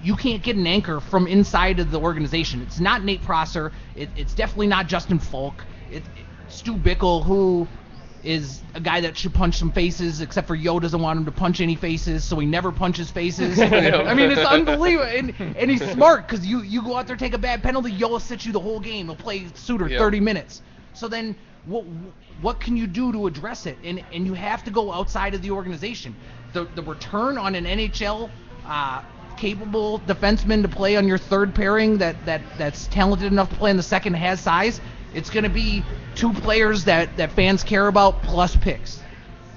You can't get an anchor from inside of the organization. It's not Nate Prosser. It's definitely not Justin Falk. It's Stu Bickle, who is a guy that should punch some faces, except for Yo doesn't want him to punch any faces, so he never punches faces. I mean, it's unbelievable. And he's smart, because you go out there, take a bad penalty, Yo will sit you the whole game. He'll play Suter 30 minutes. So then what can you do to address it? And you have to go outside of the organization. The return on an NHL capable defenseman to play on your third pairing that's talented enough to play in the second, has size, It's going to be 2 players that fans care about plus picks.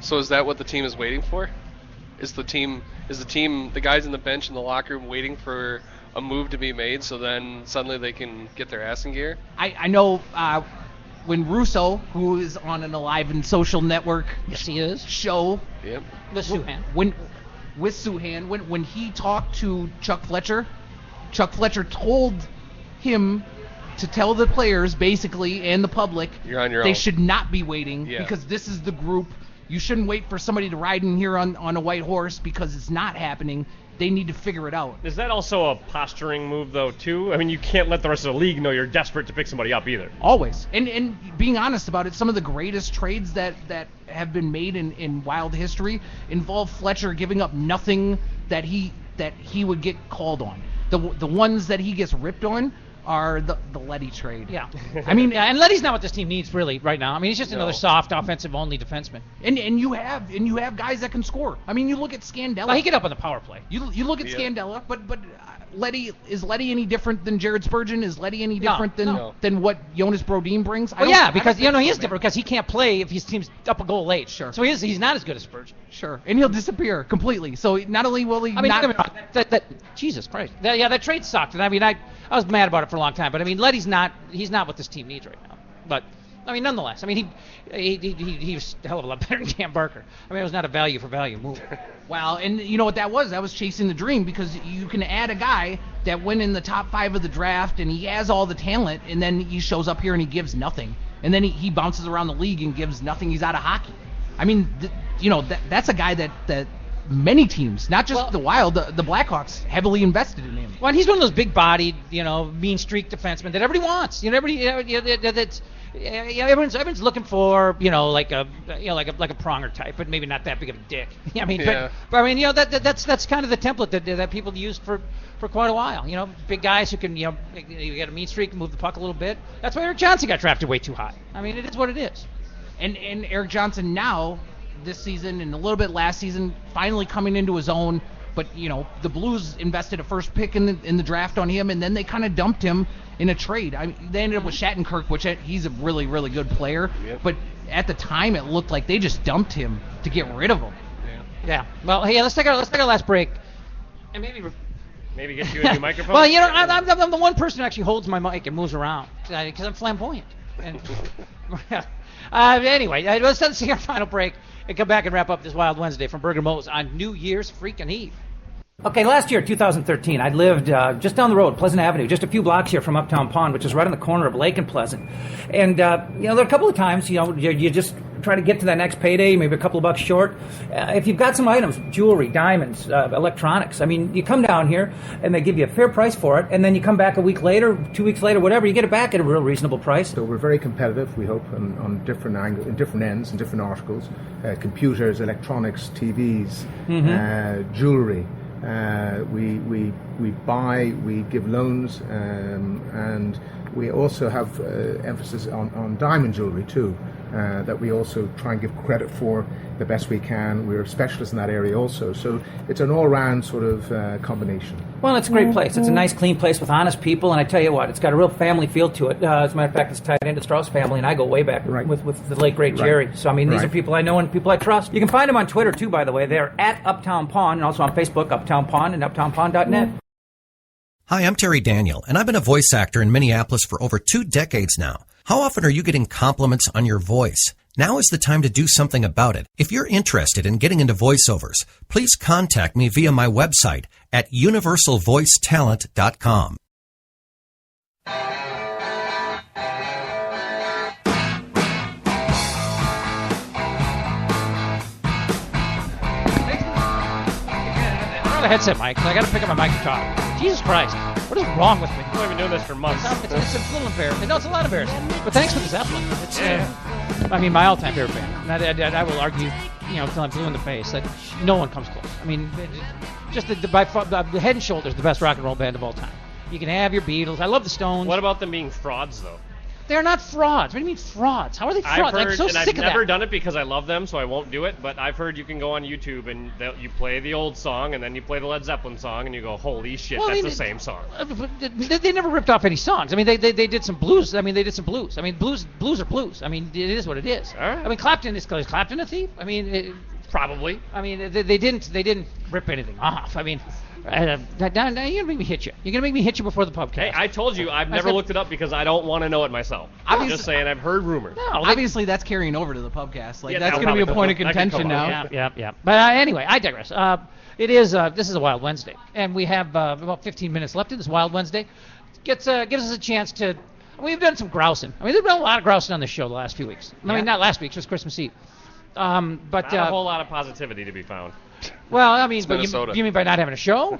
So is that what the team is waiting for? Is the guys in the bench in the locker room waiting for a move to be made so then suddenly they can get their ass in gear? I know when Russo, who is on an Alive and Social Network show, yep. with Suhan, when he talked to Chuck Fletcher told him to tell the players basically and the public you're on your they own. Should not be waiting because this is the group. You shouldn't wait for somebody to ride in here on a white horse because it's not happening. They need to figure it out. Is that also a posturing move, though, too? I mean, you can't let the rest of the league know you're desperate to pick somebody up either. Always. And being honest about it, some of the greatest trades that have been made in Wild history involve Fletcher giving up nothing that he would get called on. The ones that he gets ripped on are the Leddy trade. Yeah. I mean, and Leddy's not what this team needs really right now. I mean, he's just another soft offensive-only defenseman. And you have guys that can score. I mean, you look at Scandella. Well, he get up on the power play. You look at Scandella, but Leddy, is Leddy any different than Jared Spurgeon? Is Leddy any different than what Jonas Brodin brings? Because he is different because he can't play if his team's up a goal late. Sure. So he's not as good as Spurgeon. Sure. And he'll disappear completely. So not only will he Jesus Christ. That trade sucked. And I mean, I was mad about it for a long time. But I mean, Leddy's not what this team needs right now. But I mean, nonetheless, I mean, he was a hell of a lot better than Cam Barker. I mean, it was not a value for value move. Well, and you know what that was? That was chasing the dream because you can add a guy that went in the top 5 of the draft and he has all the talent, and then he shows up here and he gives nothing, and then he bounces around the league and gives nothing. He's out of hockey. I mean, that's a guy that many teams, not just the Wild, the Blackhawks, heavily invested in him. Well, and he's one of those big-bodied, mean streak defensemen that everybody wants. Everyone's looking for, like a Pronger type, but maybe not that big of a dick. I mean, but I mean, that's kind of the template that people used for quite a while. Big guys who can, you got a mean streak, move the puck a little bit. That's why Eric Johnson got drafted way too high. I mean, it is what it is. And Eric Johnson now, this season and a little bit last season, finally coming into his own. But the Blues invested a first pick in the draft on him, and then they kind of dumped him in a trade. I mean, they ended up with Shattenkirk, which he's a really, really good player. Yep. But at the time, it looked like they just dumped him to get rid of him. Yeah. Well, hey, let's take our last break, and maybe get you a new microphone. Well, I'm the one person who actually holds my mic and moves around because I'm flamboyant. And anyway, let's see our final break and come back and wrap up this Wild Wednesday from Burger Mo's on New Year's freaking Eve. Okay, last year, 2013, I lived just down the road, Pleasant Avenue, just a few blocks here from Uptown Pond, which is right on the corner of Lake and Pleasant. And, there are a couple of times, you just try to get to that next payday, maybe a couple of bucks short. If you've got some items, jewelry, diamonds, electronics, I mean, you come down here and they give you a fair price for it, and then you come back a week later, 2 weeks later, whatever, you get it back at a real reasonable price. So we're very competitive, we hope, on different angles, in different ends and different articles. Computers, electronics, TVs, jewelry. We buy, we give loans, and we also have emphasis on diamond jewelry too, that we also try and give credit for the best we can. We're specialists in that area also, so it's an all-round sort of combination. Well, it's a great place. It's a nice, clean place with honest people, and I tell you what, it's got a real family feel to it. As a matter of fact, it's tied into Strauss family, and I go way back with the late, great Jerry. So, I mean, these are people I know and people I trust. You can find them on Twitter, too, by the way. They're at Uptown Pond, and also on Facebook, Uptown Pond, and uptownpond.net. Hi, I'm Terry Daniel, and I've been a voice actor in Minneapolis for over 2 decades now. How often are you getting compliments on your voice? Now is the time to do something about it. If you're interested in getting into voiceovers, please contact me via my website at universalvoicetalent.com. A headset mic, so I got to pick up my mic and talk. Jesus Christ, what is wrong with me? I've been doing this for months. It's a little embarrassing. No, it's a lot embarrassing. But thanks for the Zeppelin. It's, I mean, my all-time favorite band. And I will argue, until I'm blue in the face, that no one comes close. I mean, just by far, the Head and Shoulders, the best rock and roll band of all time. You can have your Beatles. I love the Stones. What about them being frauds, though? They're not frauds. What do you mean frauds? How are they frauds? I've heard, I'm so and sick I've of never that. done it because I love them, so I won't do it. But I've heard you can go on YouTube and you play the old song, and then you play the Led Zeppelin song, and you go, holy shit, Well, that's the same song. They never ripped off any songs. I mean, they did some blues. I mean, they did some blues. I mean, blues are blues. I mean, it is what it is. All right. I mean, Clapton is Clapton a thief? I mean, Probably. I mean, they didn't rip anything off. I mean, now you're gonna make me hit you. You're gonna make me hit you before the pubcast. Hey, I told you I've never looked it up because I don't want to know it myself. I'm just saying I've heard rumors. No, obviously that's carrying over to the pubcast. Like Yeah, that's that going to be a probably point of that could come contention up. now. Yeah. But anyway, I digress. This is a Wild Wednesday, and we have about 15 minutes left in this Wild Wednesday. Gives us a chance to. We've done some grousing. I mean, there's been a lot of grousing on this show the last few weeks. I mean, not last week, just Christmas Eve. But Not a whole lot of positivity to be found. Well, I mean, but Minnesota. you mean by not having a show?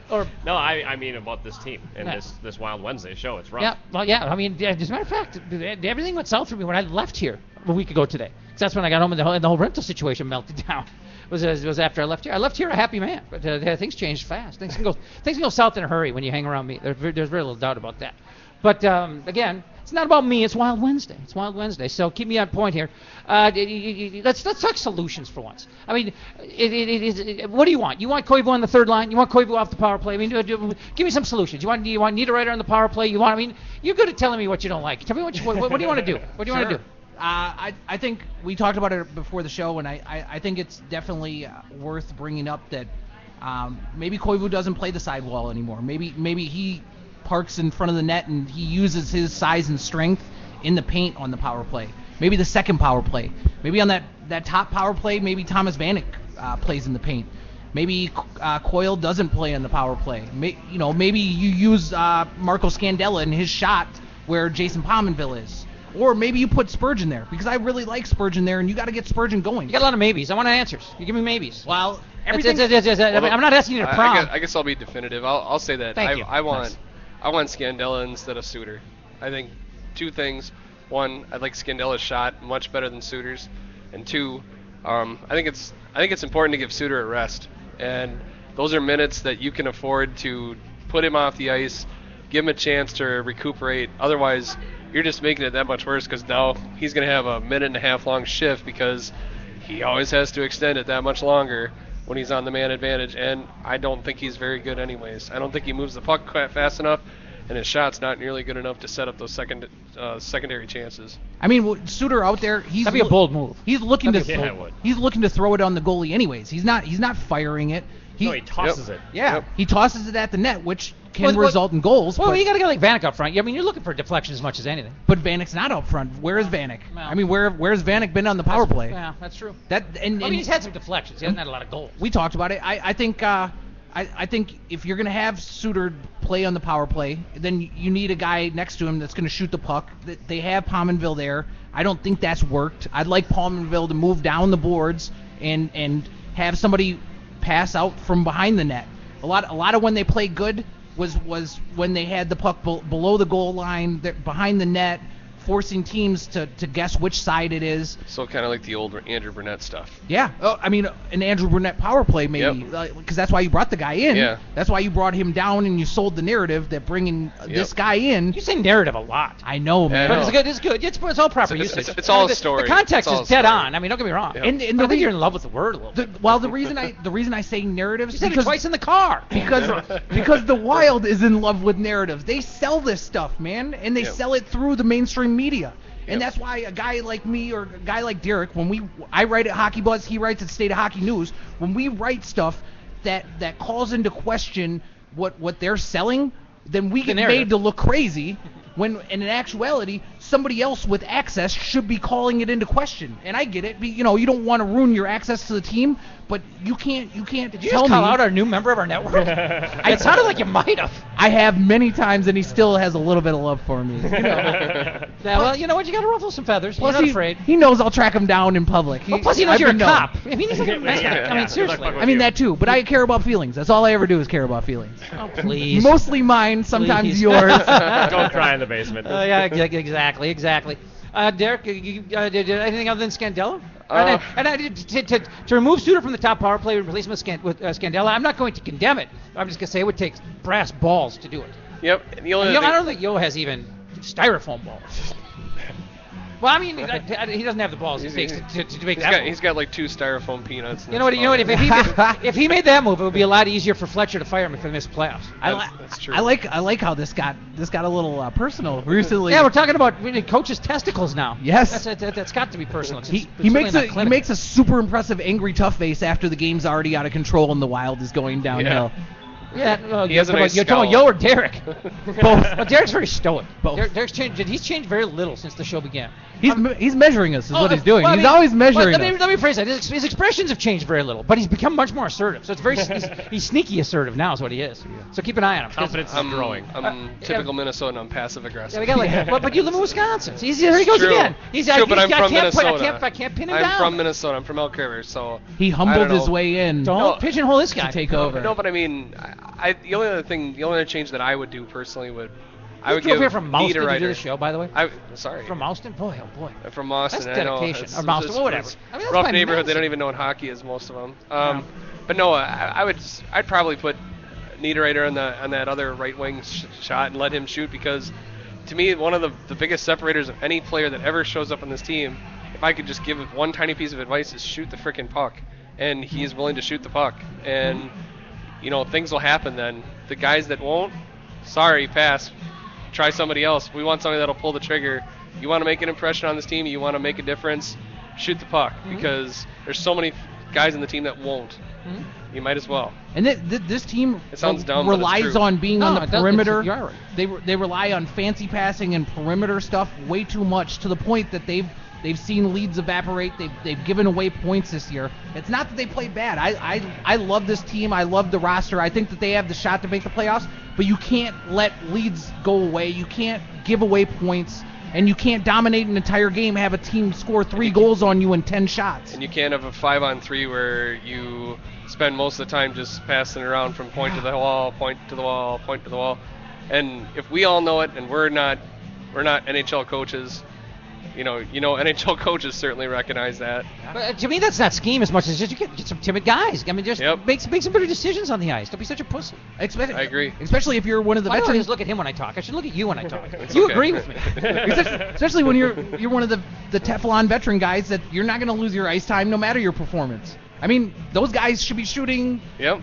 or No, I mean about this team and this Wild Wednesday show. It's rough. Yeah, well, yeah. I mean, as a matter of fact, everything went south for me when I left here a week ago today. 'Cause that's when I got home and the whole rental situation melted down. Was after I left here. I left here a happy man, but things changed fast. Things can go south in a hurry when you hang around me. There's very little doubt about that. But again, it's not about me. It's Wild Wednesday. It's Wild Wednesday. So keep me on point here. Let's talk solutions for once. I mean, what do you want? You want Koivu on the third line? You want Koivu off the power play? I mean, give me some solutions. You want Niederreiter on the power play? I mean, you're good at telling me what you don't like. Tell me what do you want to do? What do you want to do? I think we talked about it before the show, and I think it's definitely worth bringing up that maybe Koivu doesn't play the sidewall anymore. Maybe he parks in front of the net and he uses his size and strength in the paint on the power play. Maybe the second power play. Maybe on that top power play, maybe Thomas Vanek plays in the paint. Maybe Coyle doesn't play on the power play. Maybe you use Marco Scandella in his shot where Jason Pominville is. Or maybe you put Spurgeon there, because I really like Spurgeon there, and you got to get Spurgeon going. You got a lot of maybes. I want answers. You give me maybes. Well, everything. I'm not asking you to prom. I guess I'll be definitive. I'll say that. Thank you. I want Scandella instead of Suter. I think two things. One, I like Scandella's shot much better than Suter's, and two, I think it's important to give Suter a rest, and those are minutes that you can afford to put him off the ice, give him a chance to recuperate. Otherwise, you're just making it that much worse, because now he's going to have a minute-and-a-half long shift because he always has to extend it that much longer when he's on the man advantage, and I don't think he's very good anyways. I don't think he moves the puck quite fast enough, and his shot's not nearly good enough to set up those secondary chances. I mean, Suter out there, that'd be a bold move. He's looking to throw it on the goalie anyways. He's not firing it. He tosses it. Yeah, Yep. he tosses it at the net, which can result in goals. Well, but you got to get like Vanek up front. I mean, you're looking for deflection as much as anything. But Vanek's not up front. Where is Vanek? No. I mean, where's Vanek been on the power play? Yeah, that's true. I mean, he's had some deflections. He hasn't had a lot of goals. We talked about it. I think if you're going to have Suter play on the power play, then you need a guy next to him that's going to shoot the puck. They have Pominville there. I don't think that's worked. I'd like Pominville to move down the boards and have somebody pass out from behind the net. A lot of when they played good was when they had the puck below the goal line, behind the net, forcing teams to guess which side it is. So kind of like the old Andrew Burnett stuff. Yeah, I mean, an Andrew Burnett power play maybe, because that's why you brought the guy in. Yeah. That's why you brought him down and you sold the narrative that bringing this guy in. You say narrative a lot. I know, man. But it's good. It's all proper usage. It's all a story. The context It's all is dead story. on. I mean, don't get me wrong. Yep. And I think you're in love with the word a little bit. Well, the reason I say narratives You said it because twice in the car. because the Wild is in love with narratives. They sell this stuff, man, and they sell it through the mainstream media. And that's why a guy like me or a guy like Derek, I write at Hockey Buzz, he writes at State of Hockey News. When we write stuff that calls into question what they're selling, then we get made to look crazy. When in actuality, somebody else with access should be calling it into question. And I get it. You don't want to ruin your access to the team, but you can't. Did you just call out our new member of our network? It sounded like you might have. I have many times, and he still has a little bit of love for me. Well, you know what? You got to ruffle some feathers. You're not afraid. He knows I'll track him down in public. Plus, he knows you're a cop. I mean, he's like a nice guy. I mean, seriously. I mean that too. But I care about feelings. That's all I ever do is care about feelings. Oh, please. Mostly mine, sometimes yours. Don't cry in the basement. Yeah, exactly. Derek, did anything other than Scandella? To remove Suter from the top power play and replace him with Scandella, I'm not going to condemn it. I'm just going to say it would take brass balls to do it. Yep. And the only I don't think Yo has even styrofoam balls. Well, I mean, he doesn't have the balls it takes to make that move. He's got like 2 styrofoam peanuts. You know what? If he made that move, it would be a lot easier for Fletcher to fire him if they missed playoffs. That's true. I like how this got a little personal recently. Yeah, we're talking about coaches' testicles now. Yes, that's got to be personal. He makes a super impressive angry tough face after the game's already out of control and the Wild is going downhill. Yeah, he has a nice you're talking about Yo or Derek? Both. Well, Derek's very stoic. Both. Derek's changed. He's changed very little since the show began. He's measuring us, is what he's doing. He's always measuring us. Let me phrase that. His expressions have changed very little, but he's become much more assertive. So he's sneaky assertive now is what he is. So keep an eye on him. Confidence is growing. I'm typical Minnesotan. I'm passive aggressive. Yeah, we got like that. But you live in Wisconsin. So here he goes true. again. True, but I'm from Minnesota. I can't pin him I'm down. from Minnesota. I'm from Elk River, so he humbled his way in. Don't pigeonhole this guy. To take over. No, but I mean, the only other change that I would do personally I would drove give here from Mauston to Niederreiter. do the show, by the way. Sorry. From Mauston? Boy, oh boy. From Mauston. That's dedication. I know. Or Mauston, whatever. I mean, rough neighborhood. They don't even know what hockey is, most of them. But no, I'd probably put Niederreiter on that other right wing shot and let him shoot, because to me, one of the biggest separators of any player that ever shows up on this team, if I could just give one tiny piece of advice, is shoot the frickin' puck. And he is willing to shoot the puck. And, things will happen then. The guys that won't, sorry, pass. Try somebody else. We want somebody that'll pull the trigger. You want to make an impression on this team, you want to make a difference, shoot the puck, because there's so many guys in the team that won't. You might as well. And this team sounds dumb, relies on being on the perimeter. You're right. They rely on fancy passing and perimeter stuff way too much, to the point that they've seen leads evaporate. They've given away points this year. It's not that they played bad. I love this team. I love the roster. I think that they have the shot to make the playoffs. But you can't let leads go away. You can't give away points. And you can't dominate an entire game, have a team score 3 goals on you in 10 shots. And you can't have a 5-on-3 where you spend most of the time just passing around from point to the wall, point to the wall, point to the wall. And if we all know it, and we're not NHL coaches, NHL coaches certainly recognize that. But to me, that's not scheme as much as just you get some timid guys. I mean, just make some better decisions on the ice. Don't be such a pussy. I agree. Especially if you're one of the veterans. I always look at him when I talk. I should look at you when I talk. You agree with me. Especially when you're one of the Teflon veteran guys that you're not going to lose your ice time no matter your performance. I mean, those guys should be shooting,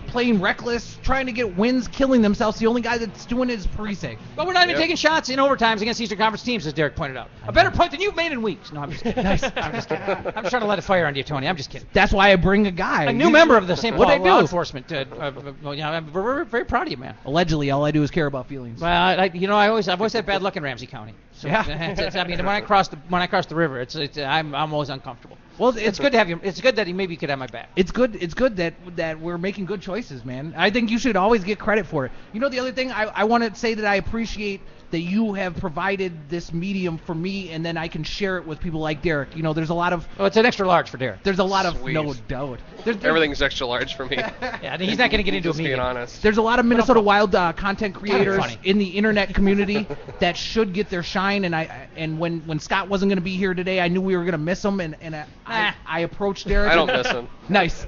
playing reckless, trying to get wins, killing themselves. The only guy that's doing it is Parise. But we're not even taking shots in overtimes against Eastern Conference teams, as Derek pointed out. A better point than you've made in weeks. No, I'm just kidding. Nice. I'm just kidding. I'm just trying to let it fire on you, Tony. I'm just kidding. That's why I bring a guy. A new member of the St. Paul law enforcement. We're very proud of you, man. Allegedly, all I do is care about feelings. Well, I've always had bad luck in Ramsey County. So I mean, when I cross the river, I'm always uncomfortable. Well, it's good to have you. It's good that maybe you could have my back. It's good that we're making good choices, man. I think you should always get credit for it. The other thing I want to say that I appreciate that you have provided this medium for me, and then I can share it with people like Derek. There's a lot of... Oh, it's an extra large for Derek. There's a lot of... No doubt. Everything's extra large for me. Yeah, he's not going to get into it. Just being honest. There's a lot of Minnesota Wild content creators in the internet community that should get their shine, and when Scott wasn't going to be here today, I knew we were going to miss him, and I approached Derek. I don't miss him. Nice.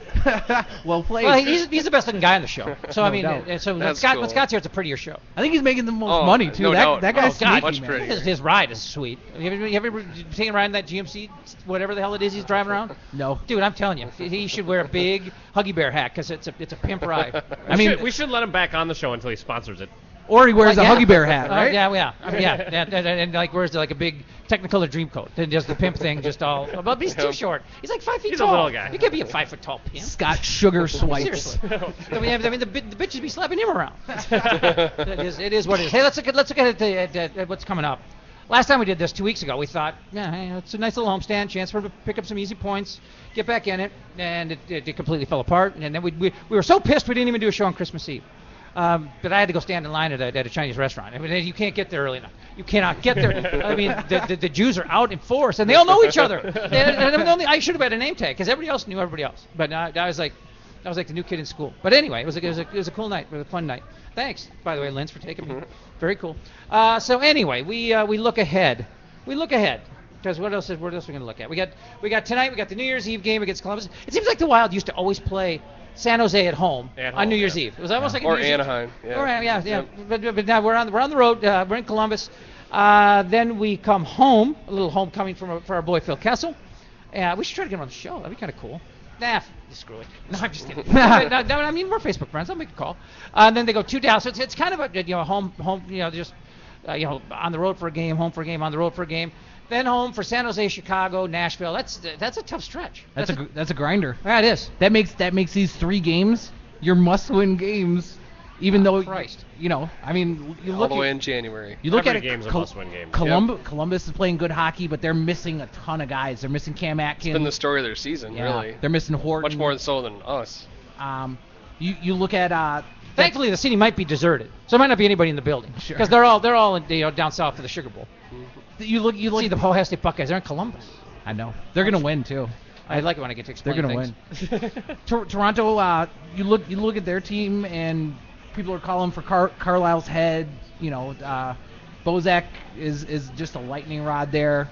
Well played. Well, he's the best looking guy on the show. So, I mean, when Scott's here, it's a prettier show. I think he's making the most money, too. That guy's sneaky, much pretty. His ride is sweet. You ever taken a ride in that GMC, whatever the hell it is he's driving around? No. Dude, I'm telling you, he should wear a big Huggy Bear hat, because it's a pimp ride. We should let him back on the show until he sponsors it. Or he wears a Huggy Bear hat, right? And wears like a big Technicolor Dreamcoat. And just the pimp thing, just all. But he's too short. He's like 5 feet tall. He's a little guy. You can't be a 5 foot tall pimp. Scott Sugar Swipes. Seriously. The bitches be slapping him around. It is what it is. Hey, let's look at what's coming up. Last time we did this 2 weeks ago, we thought, it's a nice little homestand, chance for him to pick up some easy points, get back in it, and it completely fell apart. And then we were so pissed we didn't even do a show on Christmas Eve. But I had to go stand in line at a Chinese restaurant. I mean, you can't get there early enough. You cannot get there. I mean, the Jews are out in force, and they all know each other. I should have had a name tag, because everybody else knew everybody else. But I was like the new kid in school. But anyway, it was a cool night. It was a fun night. Thanks, by the way, Linz, for taking me. Very cool. So anyway, we look ahead. Because what else are we going to look at? We got tonight. We got the New Year's Eve game against Columbus. It seems like the Wild used to always play San Jose at home on New Year's Eve. It was almost like a or New Year's Anaheim. Eve. Or Anaheim. Yeah. But now we're on the road. We're in Columbus. Then we come home, a little homecoming for our boy Phil Kessel. We should try to get him on the show. That'd be kind of cool. Nah, screw it. No, I'm just kidding. No, I mean, we're Facebook friends. I'll make a call. Then they go to Dallas. So it's kind of a home, just on the road for a game, home for a game, on the road for a game. Then home for San Jose, Chicago, Nashville. That's a tough stretch. That's a grinder. Yeah, it is. That makes these 3 games your must-win games. Even though, Christ. I mean, you all look the way at, in January. You look Every at it, game's a must-win game. Columbus is playing good hockey, but they're missing a ton of guys. They're missing Cam Atkins. It's been the story of their season, really. They're missing Horton. Much more so than us. You look at. Thankfully, the city might be deserted, so there might not be anybody in the building because they're all down south for the Sugar Bowl. You look. See the Ohio State Buckeyes. They're in Columbus. I know they're gonna win too. I like it when I get to explain. They're gonna win. Toronto. You look at their team and. People are calling for Carlisle's head. Bozak is just a lightning rod there.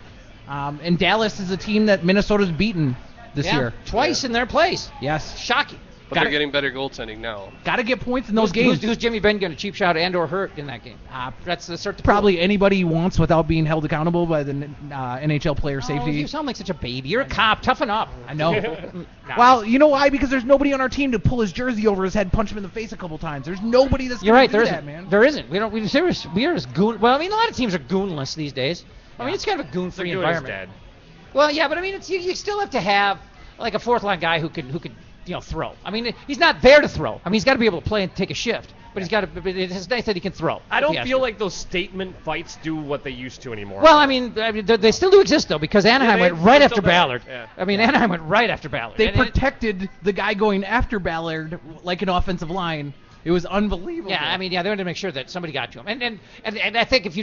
And Dallas is a team that Minnesota's beaten this year. Twice in their place. Yes. Shocking. But they're getting better goaltending now. Got to get points in those games. Who's Jimmy Ben going to cheap shot and or hurt in that game? That's the sort of probably anybody he wants without being held accountable by the NHL player safety. You sound like such a baby. You're a cop. Toughen up. I know. Well, you know why? Because there's nobody on our team to pull his jersey over his head, punch him in the face a couple times. There's nobody that's going to do that, man. There isn't. We are as goon. Well, I mean, a lot of teams are goonless these days. I mean, it's kind of a goon-free environment. Dead. Well, yeah, but I mean, you still have to have like a fourth-line guy who could throw. I mean, he's not there to throw. I mean, he's got to be able to play and take a shift. But it's nice that he can throw. I don't feel like those statement fights do what they used to anymore. Well, I mean, they still do exist, though, because Anaheim went right after Ballard. Yeah. I mean, Anaheim went right after Ballard. They protected the guy going after Ballard like an offensive line. It was unbelievable. Yeah, I mean, they wanted to make sure that somebody got to him. And I think if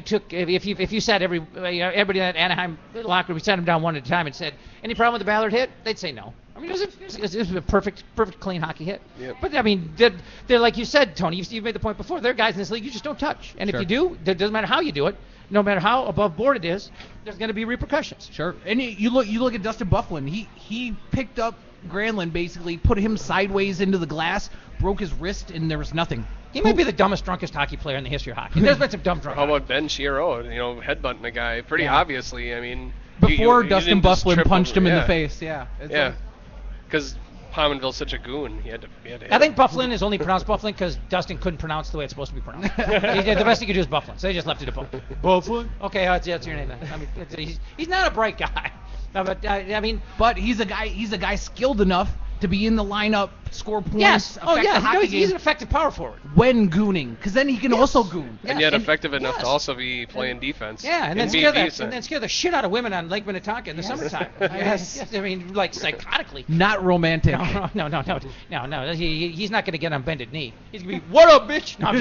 you sat everybody in that Anaheim locker room, we sat them down one at a time and said, any problem with the Ballard hit? They'd say no. I mean, it was a perfect clean hockey hit. Yep. But I mean, they're like you said, Tony. You made the point before. They're guys in this league you just don't touch. And if you do, it doesn't matter how you do it. No matter how above board it is, there's going to be repercussions. Sure. And you look at Dustin Byfuglien. He picked up Granlund, basically put him sideways into the glass, broke his wrist, and there was nothing. He might be the dumbest, drunkest hockey player in the history of hockey. There's been some dumb drunk. How about Ben Chiro? Headbutting a guy pretty obviously. I mean, before Dustin Byfuglien punched him in the face. Yeah. Because Pominville's such a goon. He had to I think Byfuglien is only pronounced Byfuglien because Dustin couldn't pronounce the way it's supposed to be pronounced. The best he could do is Byfuglien, so they just left it at Byfuglien. Okay, that's your name then. I mean, he's not a bright guy. No, but he's a guy skilled enough to be in the lineup, score points. Yes. He's an effective power forward. When gooning, because then he can also goon. And yet effective enough to also be playing defense. Yeah, and then scare the shit out of women on Lake Minnetonka in the summertime. Yes. I mean, like psychotically. Not romantic. No. He's not going to get on bended knee. He's going to be, what up, bitch? No, I'm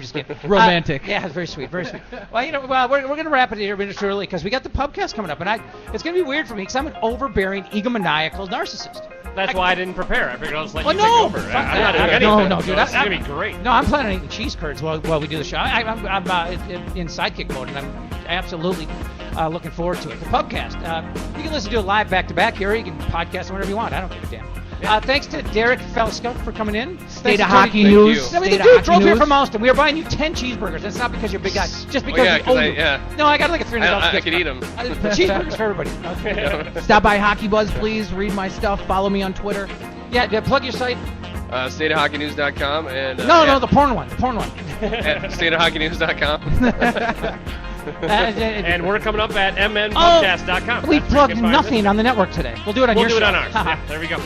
just kidding. Romantic. Yeah, it's very sweet, very sweet. Well, we're going to wrap it here minutes early because we got the pubcast coming up, and it's going to be weird for me because I'm an overbearing, egomaniacal narcissist. That's why I didn't prepare. I figured I'll just let you take over. I'm not doing anything. No, dude. That's going to be great. No, I'm planning on eating cheese curds while we do the show. I'm in sidekick mode, and I'm absolutely looking forward to it. The pubcast. You can listen to it live back-to-back here. You can podcast it whenever you want. I don't give a damn. Thanks to Derek Felska for coming in. State of Hockey News. I mean, the dude drove here from Austin. We are buying you 10 cheeseburgers. That's not because you're a big guy. Just because you own them. No, I got like a $300 gift. I could eat them. Cheeseburgers for everybody. Okay. Stop by Hockey Buzz, please. Read my stuff. Follow me on Twitter. Yeah, plug your site. StateofHockeyNews.com and no, the porn one. StateofHockeyNews.com. And we're coming up at mnpodcast.com. We plugged nothing on the network today. We'll do it on your show. We'll do it on ours. Yeah, there we go.